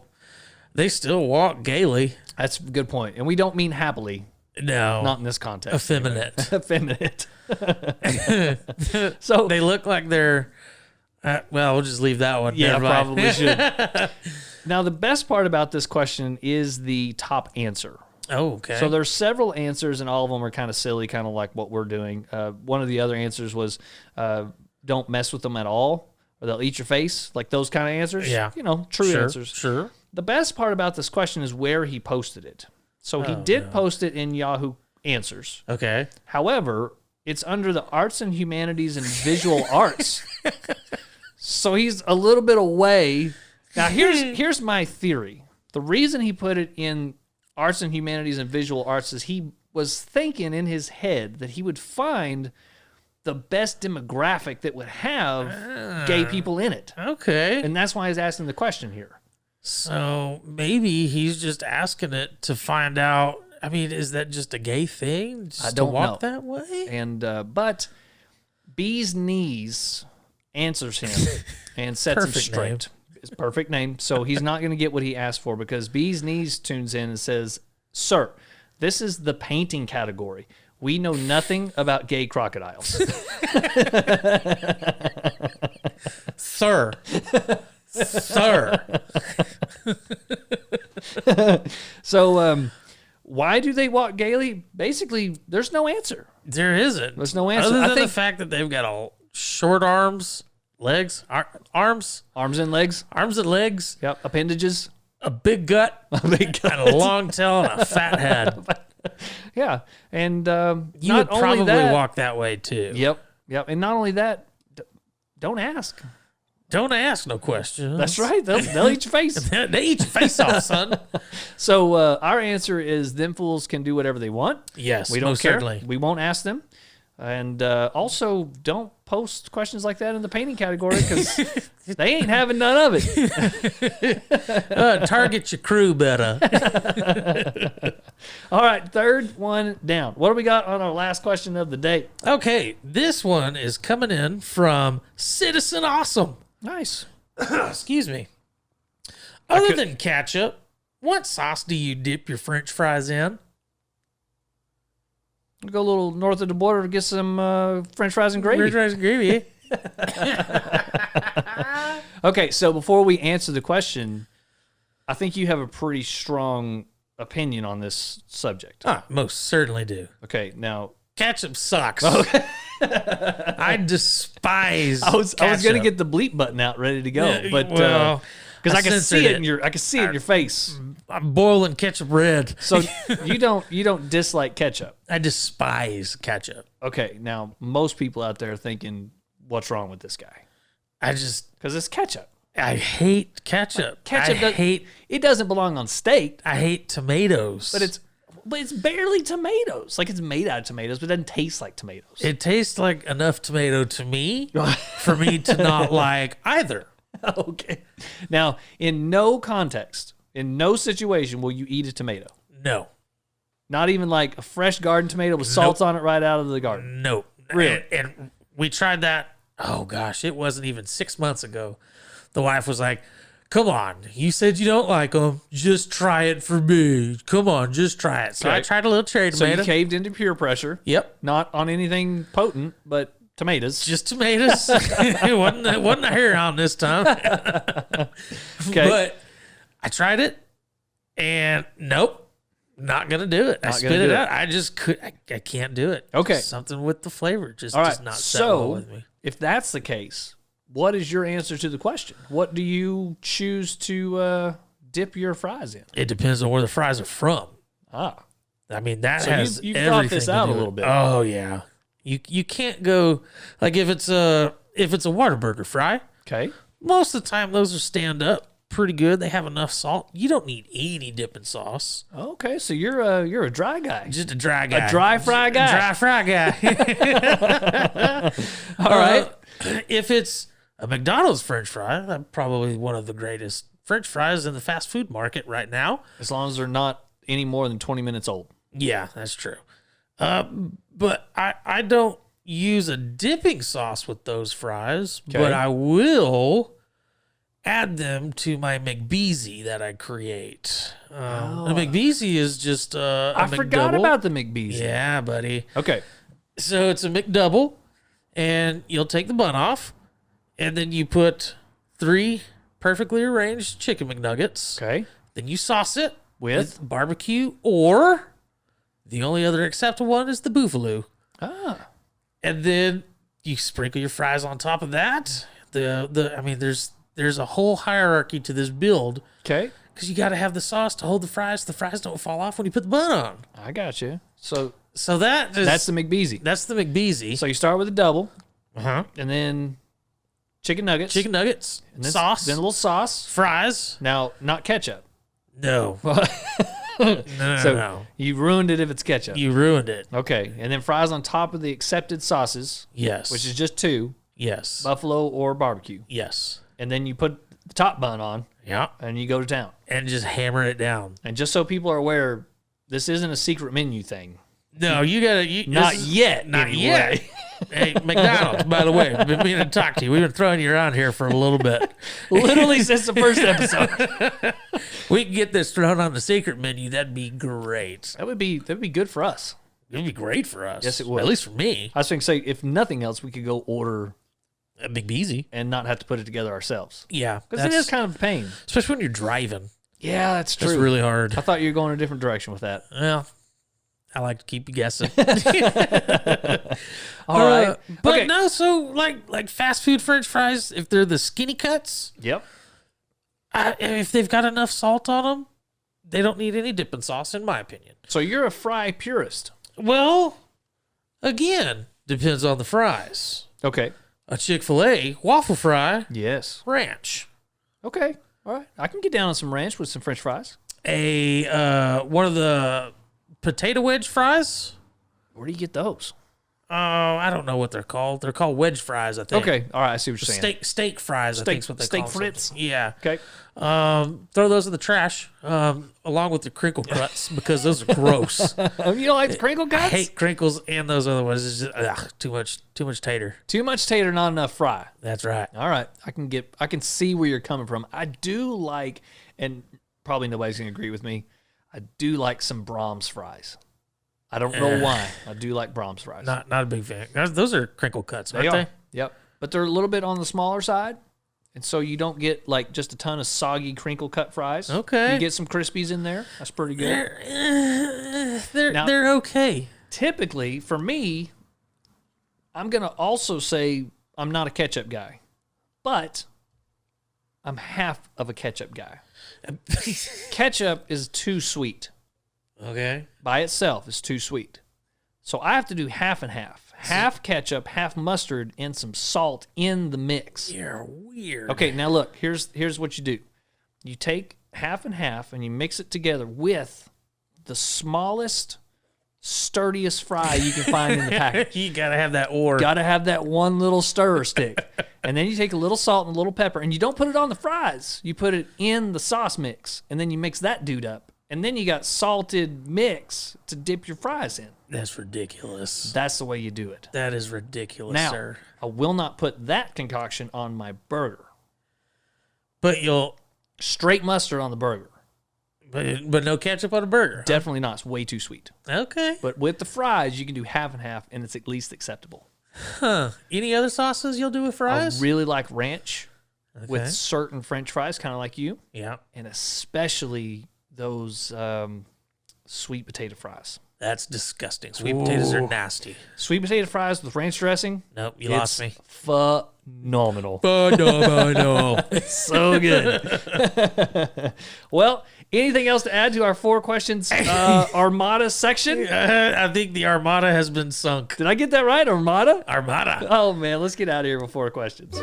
They still walk gaily. That's a good point. And we don't mean happily. No, Not in this context. effeminate. Effeminate. So They look like they're. Well, we'll just leave that one. yeah, Never mind. probably should. Now the best part about this question is the top answer. Oh, okay. So there's several answers, and all of them are kind of silly, kind of like what we're doing. One of the other answers was don't mess with them at all, or they'll eat your face, like those kind of answers. Yeah. True Sure, answers. Sure. The best part about this question is where he posted it. So he did post it in Yahoo Answers. Okay. However, it's under the arts and humanities and visual arts. So he's a little bit away. Now here's my theory. The reason he put it in arts and humanities and visual arts is he was thinking in his head that he would find the best demographic that would have gay people in it. Okay. And that's why he's asking the question here. So maybe he's just asking it to find out. I mean, is that just a gay thing? Just I don't to walk know. that way? And but Bee's Knees answers him and sets him Perfect straight. name. It's a perfect name. So he's not going to get what he asked for because Bee's Knees tunes in and says, "Sir, this is the painting category. We know nothing about gay crocodiles." Sir. Sir. So why do they walk gaily? Basically, there's no answer. There isn't. There's no answer. Other I than think the fact that they've got all short arms, legs, arms, arms and legs. arms and legs, Yep. Appendages. a big gut, Big and a long tail, and a fat head. Yeah. And You not would probably only that, walk that way too. Yep. And not only that, don't ask. Don't ask no questions. That's right. They'll eat your face. They eat your face off, son. So our answer is them fools can do whatever they want. Yes, We don't most care. certainly. We won't ask them. And also, don't post questions like that in the painting category because they ain't having none of it. Target your crew better. All right, third one down. What do we got on our last question of the day? Okay, this one is coming in from Citizen Awesome. Nice. Excuse me. Other than ketchup, what sauce do you dip your French fries in? We'll go a little north of the border to get some French fries and gravy. French fries and gravy. Okay, so before we answer the question, I think you have a pretty strong opinion on this subject. Most certainly do. Okay, now Ketchup sucks. I despise. I was ketchup. gonna get the bleep button out ready to go, Yeah, but well, because I can censored see it in your face. I'm boiling ketchup red. So you don't dislike ketchup. I despise ketchup. Okay, now most people out there are thinking, what's wrong with this guy? I just Because it's ketchup. I hate ketchup. It doesn't belong on steak, I hate tomatoes. but it's barely tomatoes. Like it's made out of tomatoes, but it doesn't taste like tomatoes. it tastes like enough tomato to me for me to not like either. Okay. Now, in no context, in no situation will you eat a tomato. No. Not even like a fresh garden tomato with salt on it right out of the garden. No. Really? And we tried that. Oh gosh, it wasn't even 6 months ago. The wife was like, "Come on, you said you don't like them. Just try it for me. Come on, just try it." So Okay. I tried a little cherry So tomato. you caved into peer pressure. Yep. Not on anything potent, but tomatoes. Just tomatoes. It wasn't a hair on this time. Okay. But I tried it, and nope. Not gonna do it. I spit it out. I just could. I can't do it. Okay. Something with the flavor just All right. does not set well with me. If that's the case, what is your answer to the question? What do you choose to dip your fries in? It depends on where the fries are from. Ah, I mean, that so has you've everything thought this to out do a little with- bit. Oh yeah. You can't go like if it's a Whataburger fry. okay. Most of the time, those are stand up pretty good. They have enough salt. You don't need any dipping sauce. Okay, so you're a dry guy. Just a dry guy. A dry fry guy. Dry fry guy. All right. If it's a McDonald's French fry, that's probably one of the greatest French fries in the fast food market right now. As long as they're not any more than 20 minutes old. Yeah, that's true. But I don't use a dipping sauce with those fries, Okay. but I will add them to my McBeezy that I create. The McBeezy is just a I forgot McDouble. about the McBeezy. Yeah, buddy. Okay. So it's a McDouble, and you'll take the bun off, and then you put 3 perfectly arranged chicken McNuggets. Okay. Then you sauce it With? barbecue, or the only other acceptable one is the Boogaloo. Ah. And then you sprinkle your fries on top of that. I mean, there's a whole hierarchy to this build Okay. because you got to have the sauce to hold the fries. The fries don't fall off when you put the bun on. I got you. So So that's that's the McBeezy. that's the McBeezy. So you start with a double, Uh-huh. and then chicken nuggets, Chicken nuggets, and then, sauce, then a little sauce. fries. Now, not ketchup. No, no, So no. you ruined it if it's ketchup. You ruined it. Okay, and then fries on top of the accepted sauces, Yes. which is just 2, yes. buffalo or barbecue. Yes. And then you put the top bun on, Yeah. and you go to town. And just hammer it down. And just so people are aware, this isn't a secret menu thing. No, you gotta. Not this is- yet. Not anyway. yet. Hey, McDonald's, by the way, been meaning to talk to you. We've been throwing you around here for a little bit. Literally since the first episode. We can get this thrown on the secret menu. That'd be great. That'd be good for us. It'd be great for us. Yes, it would. At least for me. I was going to say, if nothing else, we could go order A McBeezy. and not have to put it together ourselves. Yeah. Because it is kind of a pain. especially when you're driving. Yeah, that's true. It's really hard. I thought you were going a different direction with that. Well, I like to keep you guessing. All right. But Okay. no, so like fast food French fries, if they're the skinny cuts, Yep. if they've got enough salt on them, they don't need any dipping sauce, in my opinion. So you're a fry purist. Well, again, depends on the fries. Okay. A Chick-fil-A waffle fry, Yes. ranch. Okay. All right. I can get down on some ranch with some French fries. One of the potato wedge fries. Where do you get those? Oh, I don't know what they're called. They're called wedge fries, I think. Okay. All right. I see what you're saying. Steak fries, I think is what they steak call them. frites? Yeah. Okay. Throw those in the trash, along with the crinkle cuts because those are gross. You don't like the crinkle I cuts? hate crinkles and those other ones. It's just too much tater. Too much tater, not enough fry. That's right. All right. I can see where you're coming from. I do like, and probably nobody's going to agree with me, I do like some Brahms fries. I don't know why. I do like Brahms fries. Not a big fan. Those are crinkle cuts, aren't They they? are. Yep. But they're a little bit on the smaller side. And so you don't get like just a ton of soggy crinkle cut fries. Okay. You get some crispies in there. That's pretty good. Now- They're okay. Typically, for me, I'm going to also say I'm not a ketchup guy. But I'm half of a ketchup guy. Ketchup is too sweet. Okay. By itself is too sweet. So I have to do half and half. Half ketchup, half mustard, and some salt in the mix. You're weird. Okay, now look, here's what you do. You take half and half and you mix it together with the smallest, sturdiest fry you can find in the package. You gotta have that ore. Gotta have that one little stirrer stick. And then you take a little salt and a little pepper, and you don't put it on the fries. You put it in the sauce mix, and then you mix that dude up. And then you got salted mix to dip your fries in. That's ridiculous. That's the way you do it. That is ridiculous, Now, sir. I will not put that concoction on my burger. But you'll Straight mustard on the burger. but no ketchup on a burger. Definitely not. It's way too sweet. Okay. But with the fries, you can do half and half, and it's at least acceptable. Huh. Any other sauces you'll do with fries? I really like ranch Okay. with certain French fries, kind of like you, Yeah. and especially those sweet potato fries. That's disgusting. Sweet potatoes are nasty. Sweet potato fries with ranch dressing. Nope, you lost me. Phenomenal. Phenomenal. It's so good. Well, anything else to add to our 4 questions Armada section? I think the Armada has been sunk. Did I get that right? Armada? Armada. Oh, man. Let's get out of here with 4 questions.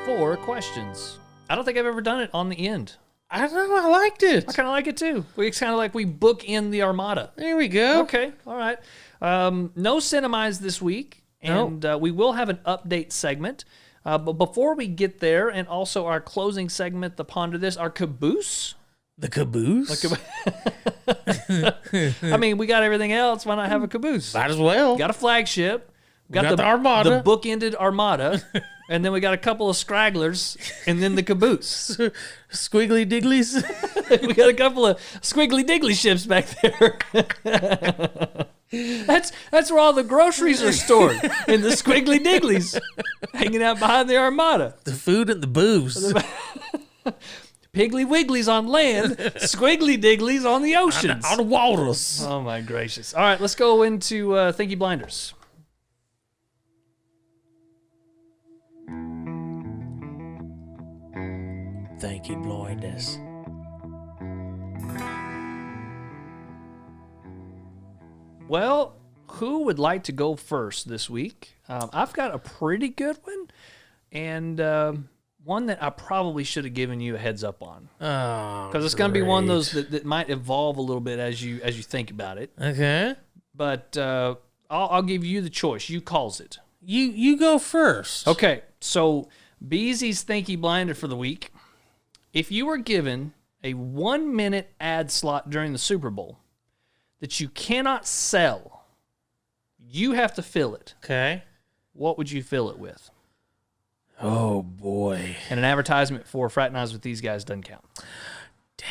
4 questions. I don't think I've ever done it on the end. I don't know. I liked it. I kind of like it too. It's kind of like we book in the Armada. There we go. Okay, all right. No Cinemize this week, and we will have an update segment. But before we get there, and also our closing segment, the Ponder This, our caboose. The caboose? I mean, we got everything else. Why not have a caboose? Might as well. We got a flagship. We got the Armada. The book-ended Armada. And then we got a couple of scragglers, and then the caboose. Squiggly Digglys. We got a couple of Squiggly Diggly ships back there. That's where all the groceries are stored, in the Squiggly Digglys, hanging out behind the Armada. The food and the booze. Piggly Wigglies on land, Squiggly Digglies on the oceans. On the waters. Oh, my gracious. All right, let's go into Thinky Blinders. Thank you, blindness. Well, who would like to go first this week? I've got a pretty good one, and one that I probably should have given you a heads up on. Oh, because it's going to be one of those that might evolve a little bit as you think about it. Okay. But I'll give you the choice. You calls it. You go first. Okay. So Beezy's Thinky Blinder for the week. If you were given a 1-minute ad slot during the Super Bowl that you cannot sell, you have to fill it. Okay. What would you fill it with? Oh, boy. And an advertisement for Fraternize with These Guys doesn't count. Dang.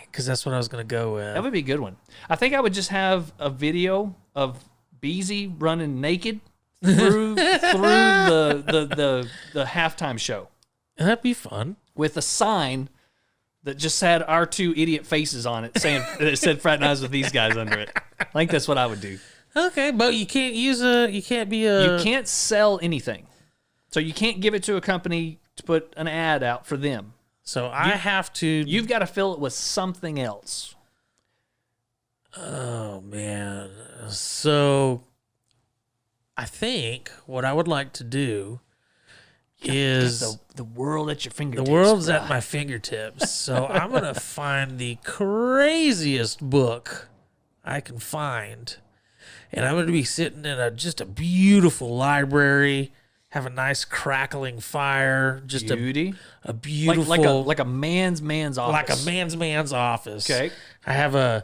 Because that's what I was going to go with. That would be a good one. I think I would just have a video of Beezy running naked through the halftime show. That'd be fun. With a sign that just had our 2 idiot faces on it, saying it said "Fraternize with These Guys" under it. I think that's what I would do. Okay, but you can't You can't sell anything, so you can't give it to a company to put an ad out for them. So I have to. You've got to fill it with something else. Oh man! So I think what I would like to do is the world at your fingertips. The world's at my fingertips. So I'm going to find the craziest book I can find. And I'm going to be sitting in just a beautiful library, have a nice crackling fire, just Beauty. a beautiful... Like a man's office. Like a man's office. Okay. I have a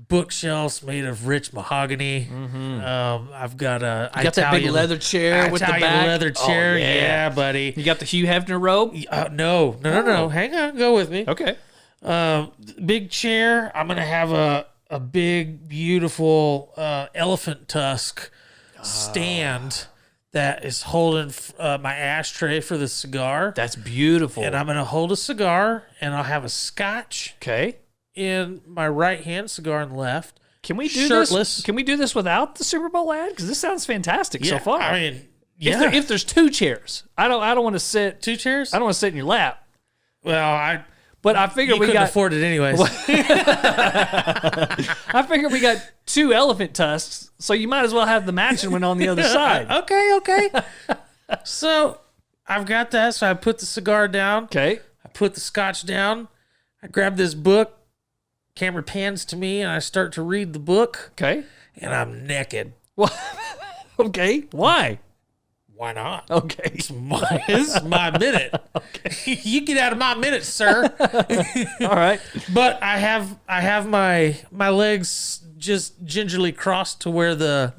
bookshelves made of rich mahogany. I've got a you got that big leather chair with the back. Leather chair, Oh, yeah, buddy. You got the Hugh Hefner robe. No. Hang on, go with me. Okay. Big chair. I'm gonna have a big, beautiful elephant tusk stand that is holding my ashtray for the cigar. That's beautiful. And I'm gonna hold a cigar, and I'll have a scotch. Okay. In my right hand, cigar in the left. Can we do shirtless. this? Can we do this without the Super Bowl ad? Because this sounds fantastic so far. I mean, yeah. If there's 2 chairs, I don't want to sit. 2 chairs? I don't want to sit in your lap. Well, But I figured we couldn't got afford it anyways. I figured we got 2 elephant tusks, so you might as well have the matching one on the other side. Okay. So I've got that. So I put the cigar down. Okay. I put the scotch down. I grab this book. Camera pans to me, and I start to read the book. Okay. And I'm naked. Well, okay. Why? Why not? Okay. This is my minute. Okay. You get out of my minute, sir. All right. But I have my legs just gingerly crossed to where the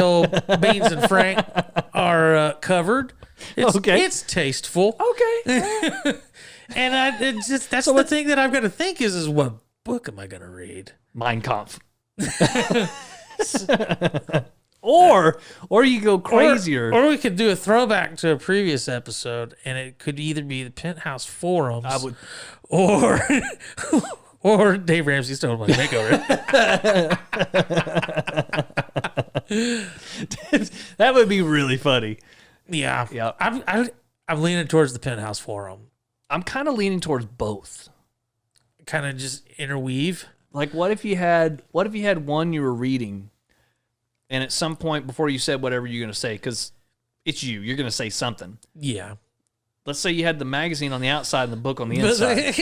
old beans and Frank are covered. It's tasteful. Okay. And that's the thing that I've got to think is what book am I going to read? Mein Kampf. Or you go crazier. Or we could do a throwback to a previous episode, and it could either be the Penthouse Forums, or or Dave Ramsey's Total Money Makeover. That would be really funny. Yeah. Yeah. I'm leaning towards the Penthouse Forum. I'm kind of leaning towards both. Kind of just interweave. Like, what if you had one you were reading, and at some point before you said whatever you're going to say, because it's you're going to say something. Yeah. Let's say you had the magazine on the outside and the book on the inside. And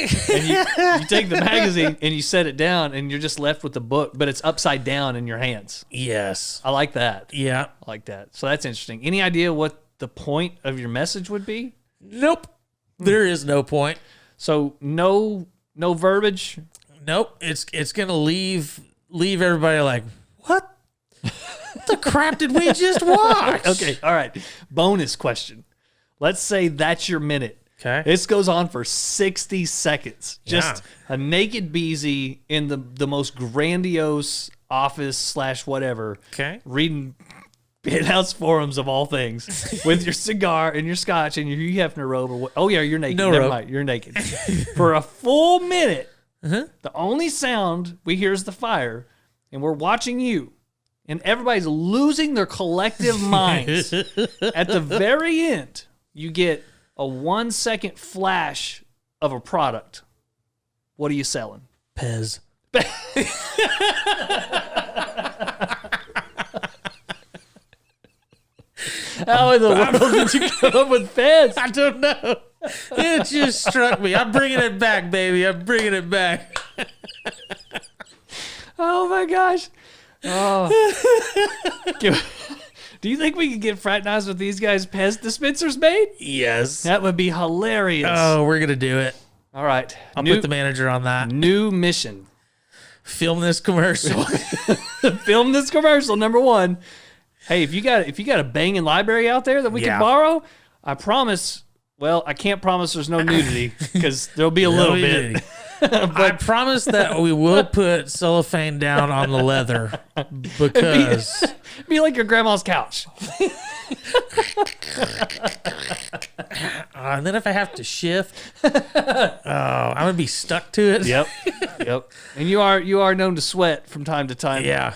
you take the magazine and you set it down, and you're just left with the book, but it's upside down in your hands. Yes. I like that. Yeah. I like that. So that's interesting. Any idea what the point of your message would be? Nope. There is no point. So no verbiage? Nope. It's gonna leave everybody like, what the crap did we just watch? Okay, all right. Bonus question. Let's say that's your minute. Okay. This goes on for 60 seconds. Just a naked Beezy in the most grandiose office / whatever. Okay. Reading Penthouse Forums of all things with your cigar and your scotch and your Hugh Hefner robe. Or what? Oh, yeah, you're naked. No Never robe. mind. You're naked. For a full minute, Uh-huh. the only sound we hear is the fire, and we're watching you. And everybody's losing their collective minds. At the very end, you get a 1 second flash of a product. What are you selling? Pez. How in the world did you come up with Fez? I don't know. It just struck me. I'm bringing it back, baby. I'm bringing it back. Oh my gosh. Oh. Do you think we could get fraternized with these guys' Pez dispensers made? Yes. That would be hilarious. Oh, we're gonna do it. All right. I'll put the manager on that. New mission. Film this commercial. Film this commercial, number 1. Hey, if you got a banging library out there that we can borrow, I promise. Well, I can't promise there's no nudity because there'll be a little bit. I promise that we will put cellophane down on the leather because Be like your grandma's couch. and then if I have to shift, I'm gonna be stuck to it. Yep. And you are known to sweat from time to time. Yeah.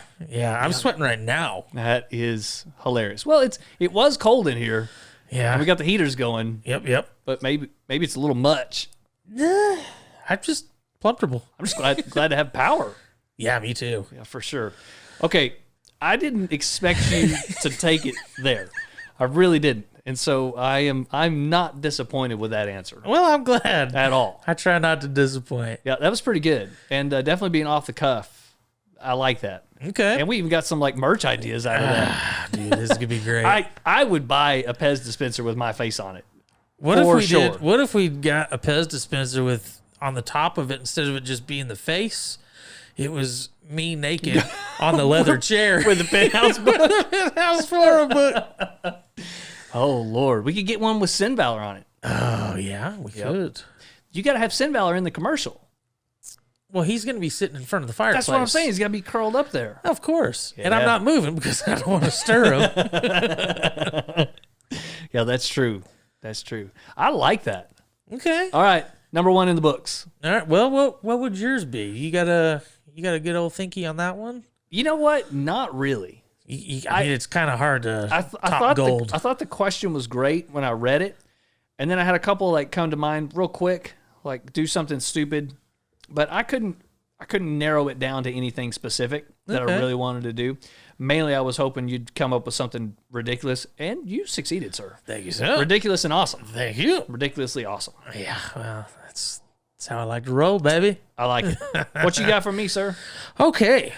I'm sweating right now. That is hilarious. Well, it was cold in here. Yeah. And we got the heaters going. Yep. But maybe it's a little much. I'm just comfortable. I'm just glad to have power. Yeah, me too. Yeah, for sure. Okay, I didn't expect you to take it there. I really didn't. And so I'm not disappointed with that answer Well, I'm glad. at all. I try not to disappoint. Yeah, that was pretty good. And definitely being off the cuff. I like that. Okay. And we even got some like merch ideas out of that. Dude, this is gonna be great. I would buy a Pez dispenser with my face on it. What if for we sure. did? What if we got a Pez dispenser with on the top of it, instead of it just being the face, it was me naked on the leather chair With the Penthouse book. Penthouse Forum book. Oh, Lord. We could get one with Sin Valor on it. Oh yeah, we could. You got to have Sin Valor in the commercial. Well, he's going to be sitting in front of the fireplace. That's what I'm saying. He's got to be curled up there. Of course. And Yeah. I'm not moving because I don't want to stir him. Yeah, that's true. That's true. I like that. Okay. All right. Number 1 in the books. All right. Well, what would yours be? You got a good old thinky on that one? You know what? Not really. I mean, it's kind of hard to I top thought gold. I thought the question was great when I read it. And then I had a couple like come to mind real quick, like do something stupid. But I couldn't narrow it down to anything specific that I really wanted to do. Mainly, I was hoping you'd come up with something ridiculous, and you succeeded, sir. Thank you, sir. Ridiculous and awesome. Thank you. Ridiculously awesome. Yeah, well, that's how I like to roll, baby. I like it. What you got for me, sir? Okay.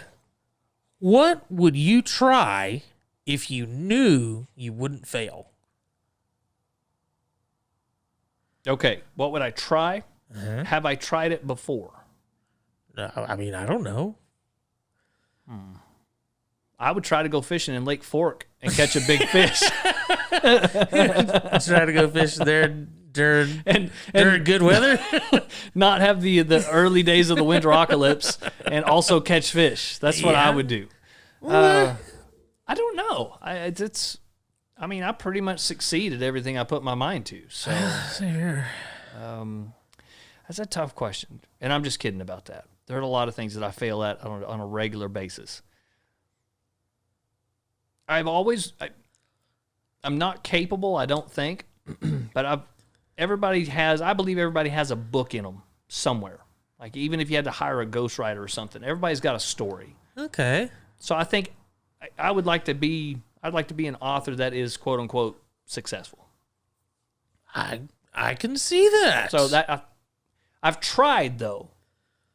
What would you try if you knew you wouldn't fail? Okay, what would I try? Have I tried it before? I mean, I don't know. I would try to go fishing in Lake Fork and catch a big fish. Try to go fish there during good weather. Not have the early days of the winter apocalypse and also catch fish. That's what I would do. I don't know. know. I mean, I pretty much succeed at everything I put my mind to. So, that's a tough question. And I'm just kidding about that. There are a lot of things that I fail at on a regular basis. I'm not capable, I don't think, but I believe everybody has a book in them somewhere. Like even if you had to hire a ghostwriter or something, everybody's got a story. Okay. So I think I'd like to be an author that is quote unquote successful. I can see that. So that I've tried though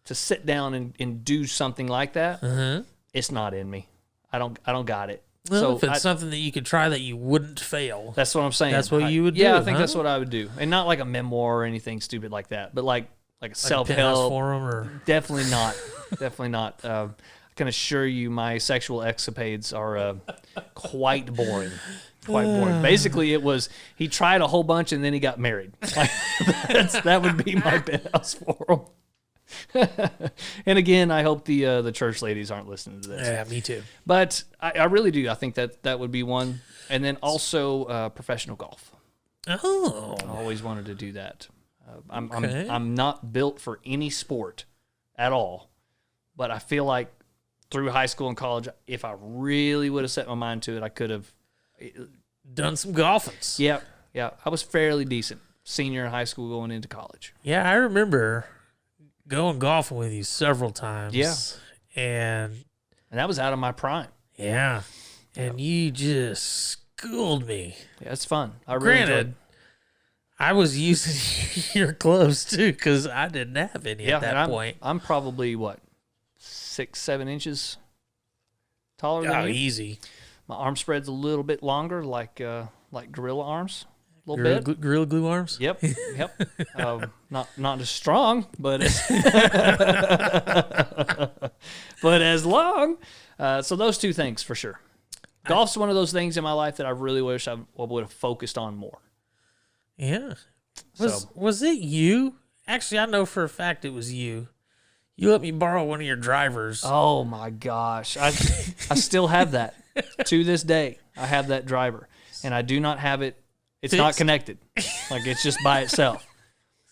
to sit down and do something like that. It's not in me. I don't got it. Well, so if it's something that you could try that you wouldn't fail. That's what I'm saying. That's what you would do. Yeah, I think that's what I would do. And not like a memoir or anything stupid like that, but like a self-help. Penthouse Forum or... Definitely not. Definitely not. I can assure you my sexual escapades are quite boring. Quite boring. Basically, it was he tried a whole bunch and then he got married. Like, that would be my Penthouse Forum. And again, I hope the church ladies aren't listening to this. Yeah, me too. But I really do. I think that would be one. And then also professional golf. Oh, I always wanted to do that. Okay. I'm not built for any sport at all, but I feel like through high school and college, if I really would have set my mind to it, I could have done some golfings. Yeah. I was fairly decent senior in high school going into college. Yeah, I remember going golfing with you several times. Yeah. And that was out of my prime. Yeah. And you just schooled me. Yeah, it's fun. I really enjoyed it. I was using your gloves too because I didn't have any at that point. I'm probably, 6-7 inches taller than you? Easy. My arm spread's a little bit longer, like gorilla arms. A little bit. Gorilla glue arms? Yep. Not as strong, but but as long. So those two things for sure. Golf's one of those things in my life that I really wish I would have focused on more. Yeah. Was it you? Actually, I know for a fact it was you. You let me borrow one of your drivers. Oh my gosh. I still have that. To this day, I have that driver. And I do not have it. It's not connected. Like it's just by itself.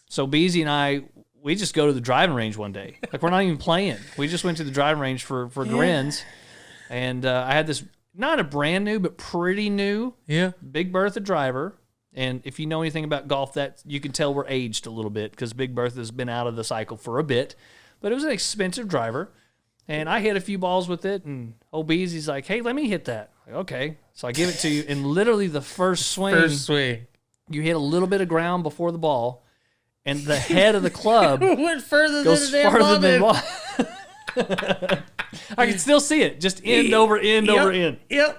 So Beezy and I, we just go to the driving range one day. Like we're not even playing. We just went to the driving range for grins. And I had this, not a brand new, but pretty new Big Bertha driver. And if you know anything about golf, that you can tell we're aged a little bit because Big Bertha's been out of the cycle for a bit. But it was an expensive driver. And I hit a few balls with it, and old Beezy's like, hey, let me hit that. Like, okay. So I give it to you, and literally the first swing, you hit a little bit of ground before the ball, and the head of the club went further goes farther than ball. I can still see it, just end over end over end. Yep.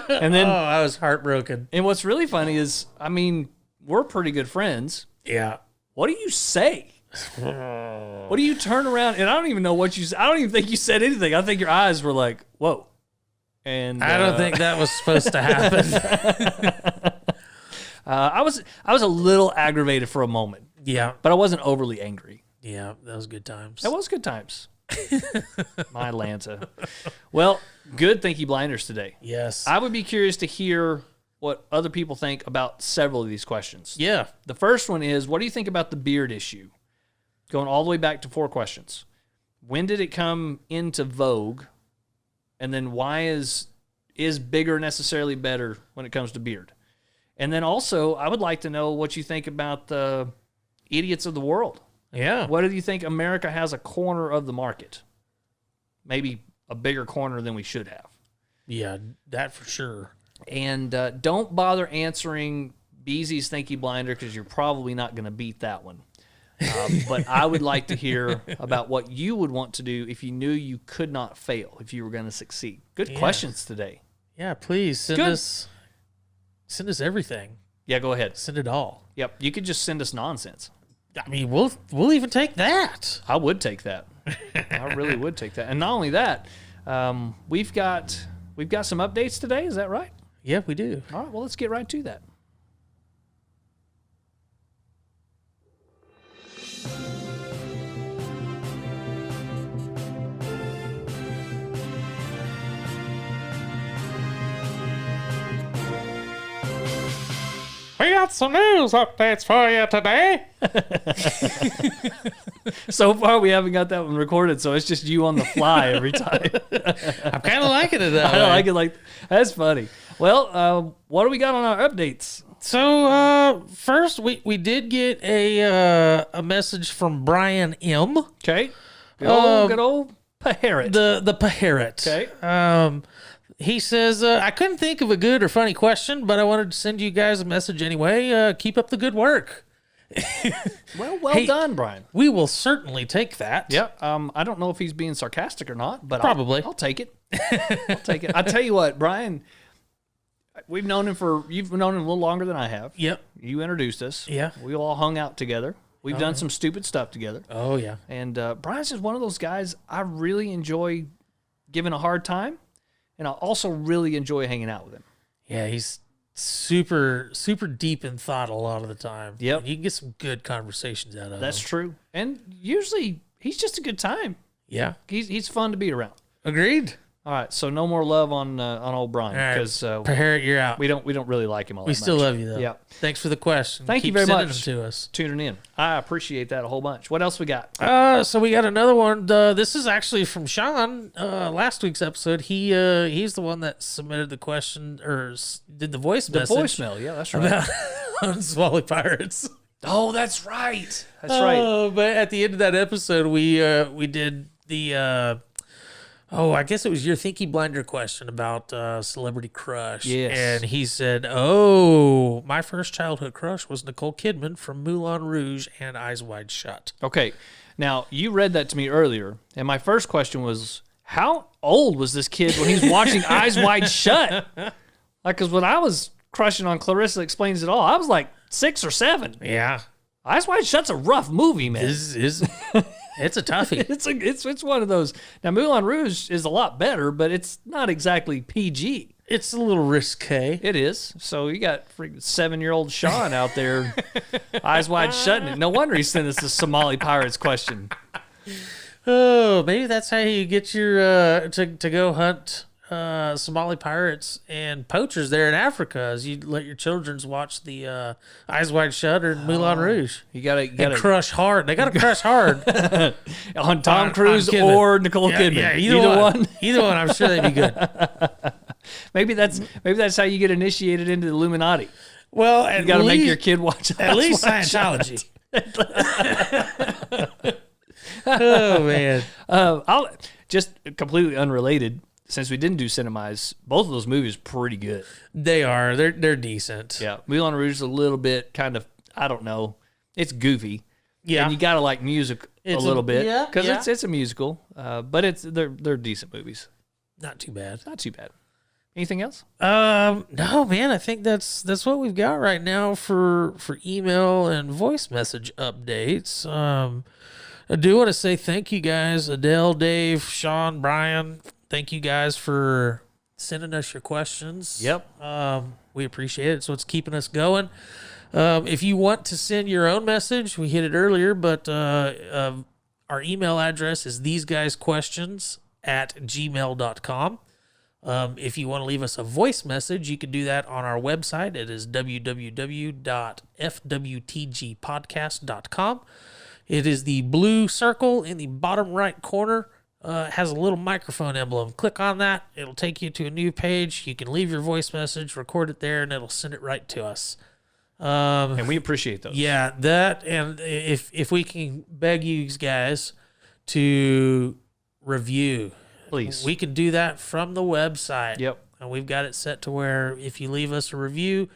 And then, I was heartbroken. And what's really funny is, I mean, we're pretty good friends. Yeah. What do you say? What do you turn around? And I don't even know what you said. I don't even think you said anything. I think your eyes were like, whoa. And I don't think that was supposed to happen. I was a little aggravated for a moment. Yeah. But I wasn't overly angry. Yeah, that was good times. That was good times. My Lanta. Well, good Thinky Blinders today. Yes. I would be curious to hear what other people think about several of these questions. Yeah. The first one is, what do you think about the beard issue? Going all the way back to 4 questions. When did it come into vogue? And then why is bigger necessarily better when it comes to beard? And then also, I would like to know what you think about the idiots of the world. Yeah. What do you think America has a corner of the market? Maybe a bigger corner than we should have. Yeah, that for sure. And don't bother answering Beezy's Thinky Blinder because you're probably not going to beat that one. But I would like to hear about what you would want to do if you knew you could not fail, if you were going to succeed. Good questions today. Yeah, please send us everything. Yeah, go ahead. Send it all. Yep, you could just send us nonsense. I mean, we'll even take that. I would take that. I really would take that. And not only that, we've got some updates today. Is that right? Yeah, we do. All right, well, let's get right to that. We got some news updates for you today. So far, we haven't got that one recorded, so it's just you on the fly every time. I'm kind of liking it that I way. like it. Like that's funny. Well, what do we got on our updates? So first, we did get a message from Brian M. Okay, good old parrot. The parrot. Okay. He says, I couldn't think of a good or funny question, but I wanted to send you guys a message anyway. Keep up the good work. Well Hey, done, Brian. We will certainly take that. Yeah. I don't know if he's being sarcastic or not, but Probably. I'll take it. I'll take it. I tell you what, Brian. You've known him a little longer than I have. Yep. You introduced us. Yeah. We all hung out together. We've done some stupid stuff together. Oh, yeah. And Brian's just one of those guys I really enjoy giving a hard time, and I also really enjoy hanging out with him. Yeah, he's super deep in thought a lot of the time. Yep. You can get some good conversations out of That's him. true. And usually he's just a good time. Yeah. He's fun to be around. Agreed. All right, so no more love on old Brian All right. because Parrot, you're out. we don't really like him all that We much. still love you, though. Yeah. Thanks for the question. Thank you Keep very sending much. them to us. Tuning in. I appreciate that a whole bunch. What else we got? So we got another one. This is actually from Sean. Last week's episode, he's the one that submitted the question or did the voice The message voicemail. Yeah, that's right. about Unswally Pirates. Oh, that's right. That's right. But at the end of that episode, we did the I guess it was your Thinky Blinder question about celebrity crush. Yes. And he said, my first childhood crush was Nicole Kidman from Moulin Rouge and Eyes Wide Shut. Okay. Now, you read that to me earlier, and my first question was, how old was this kid when he was watching Eyes Wide Shut? Like, because when I was crushing on Clarissa Explains It All, I was like 6 or 7. Yeah. Eyes Wide Shut's a rough movie, man. It's a toughie. It's one of those. Now, Moulin Rouge is a lot better, but it's not exactly PG. It's a little risque. It is. So you got freaking 7-year-old Sean out there, eyes wide shut. No wonder he sent us the Somali pirates question. Oh, maybe that's how you get your to go hunt Somali pirates and poachers there in Africa. Is you let your children watch the Eyes Wide Shut or Moulin Rouge. You gotta Crush hard. They gotta crush hard on Tom Cruise Kidman. or Nicole Kidman. Yeah, either one. Either one. I'm sure they'd be good. Maybe that's how you get initiated into the Illuminati. Well, You got to make your kid watch. at least Scientology. Oh man. I'll just completely unrelated. Since we didn't do Cinemize, both of those movies are pretty good. They are. They're decent. Yeah, Moulin Rouge is a little bit kind of, I don't know, it's goofy. Yeah. And you gotta like music It's a little bit yeah, because yeah. it's a musical, but they're decent movies. Not too bad. Not too bad. Anything else? No, man. I think that's what we've got right now for email and voice message updates. I do want to say thank you guys, Adele, Dave, Sean, Brian. Thank you guys for sending us your questions. Yep. We appreciate it. So it's keeping us going. If you want to send your own message, we hit it earlier, but our email address is theseguysquestions@gmail.com. If you want to leave us a voice message, you can do that on our website. It is www.fwtgpodcast.com. It is the blue circle in the bottom right corner. Has a little microphone emblem. Click on that. It'll take you to a new page. You can leave your voice message, record it there, and it'll send it right to us. And we appreciate those. Yeah, that, and if we can beg you guys to review, Please. we can do that from the website. Yep. And we've got it set to where if you leave us a review,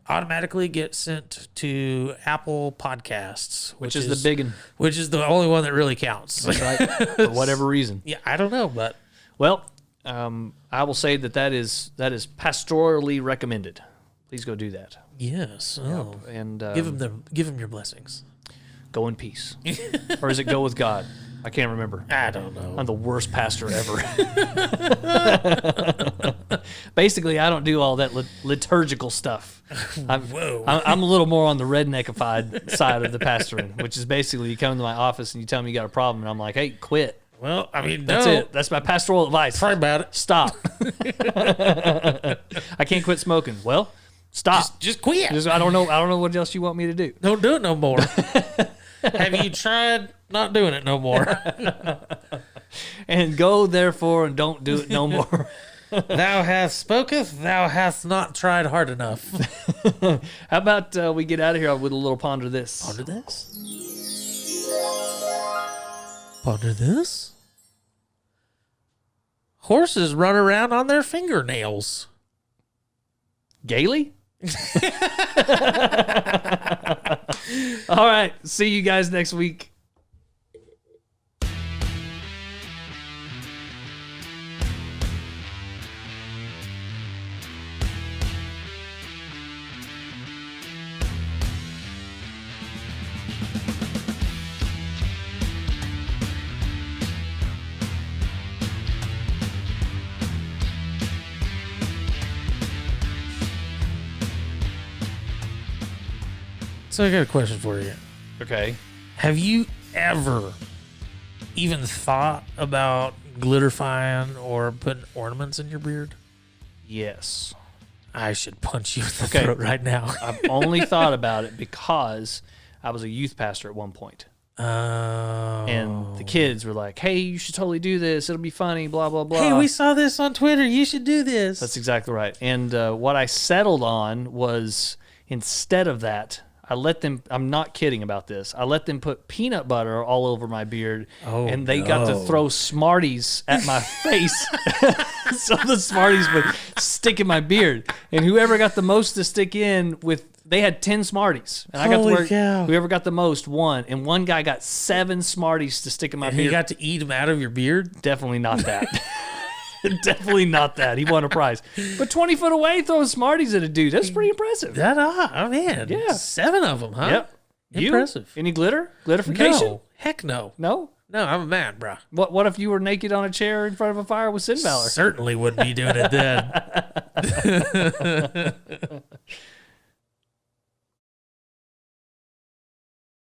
automatically get sent to Apple Podcasts, Which is the big one. which is the only one that really counts. That's right. For whatever reason. Yeah, I don't know, but Well, I will say that is pastorally recommended. Please go do that. yes. Oh. And Give them your blessings. go in peace. Or is it go with God? I can't remember. I don't know. I'm the worst pastor ever. Basically, I don't do all that liturgical stuff. I'm a little more on the redneckified side of the pastoring, which is basically you come into my office and you tell me you got a problem, and I'm like, hey, quit. Well, I mean, That's it. That's my pastoral advice. Pray about it. Stop. I can't quit smoking. Well, Stop. Just quit. I don't know what else you want me to do. Don't do it no more. Have you tried not doing it no more? And go therefore and don't do it no more. Thou hast spoketh, thou hast not tried hard enough. How about we get out of here with a little ponder this? Ponder this? Ponder this? Horses run around on their fingernails. Gaily? All right. See you guys next week. So I got a question for you. Okay. Have you ever even thought about glitterifying or putting ornaments in your beard? Yes. I should punch you in the Okay. throat right now. I've only thought about it because I was a youth pastor at one point. Oh. And the kids were like, hey, you should totally do this. It'll be funny, blah, blah, blah. Hey, we saw this on Twitter. You should do this. That's exactly right. And what I settled on was instead of that, I let them, I'm not kidding about this, I let them put peanut butter all over my beard, and they got to throw Smarties at my face. So the Smarties would stick in my beard. And whoever got the most to stick in with, they had 10 Smarties. And I got to Holy wear, cow. whoever got the most won. And one guy got 7 Smarties to stick in my And beard. you got to eat them out of your beard? Definitely not that. Definitely not that. He won a prize. But 20 foot away throwing Smarties at a dude, that's pretty impressive. Oh, man. Yeah. 7 of them, huh? Yep. Impressive. You? Any glitter? Glitterification? No. Heck no. No? No, I'm a man, bro. What if you were naked on a chair in front of a fire with Sin Valor? Certainly wouldn't be doing it then.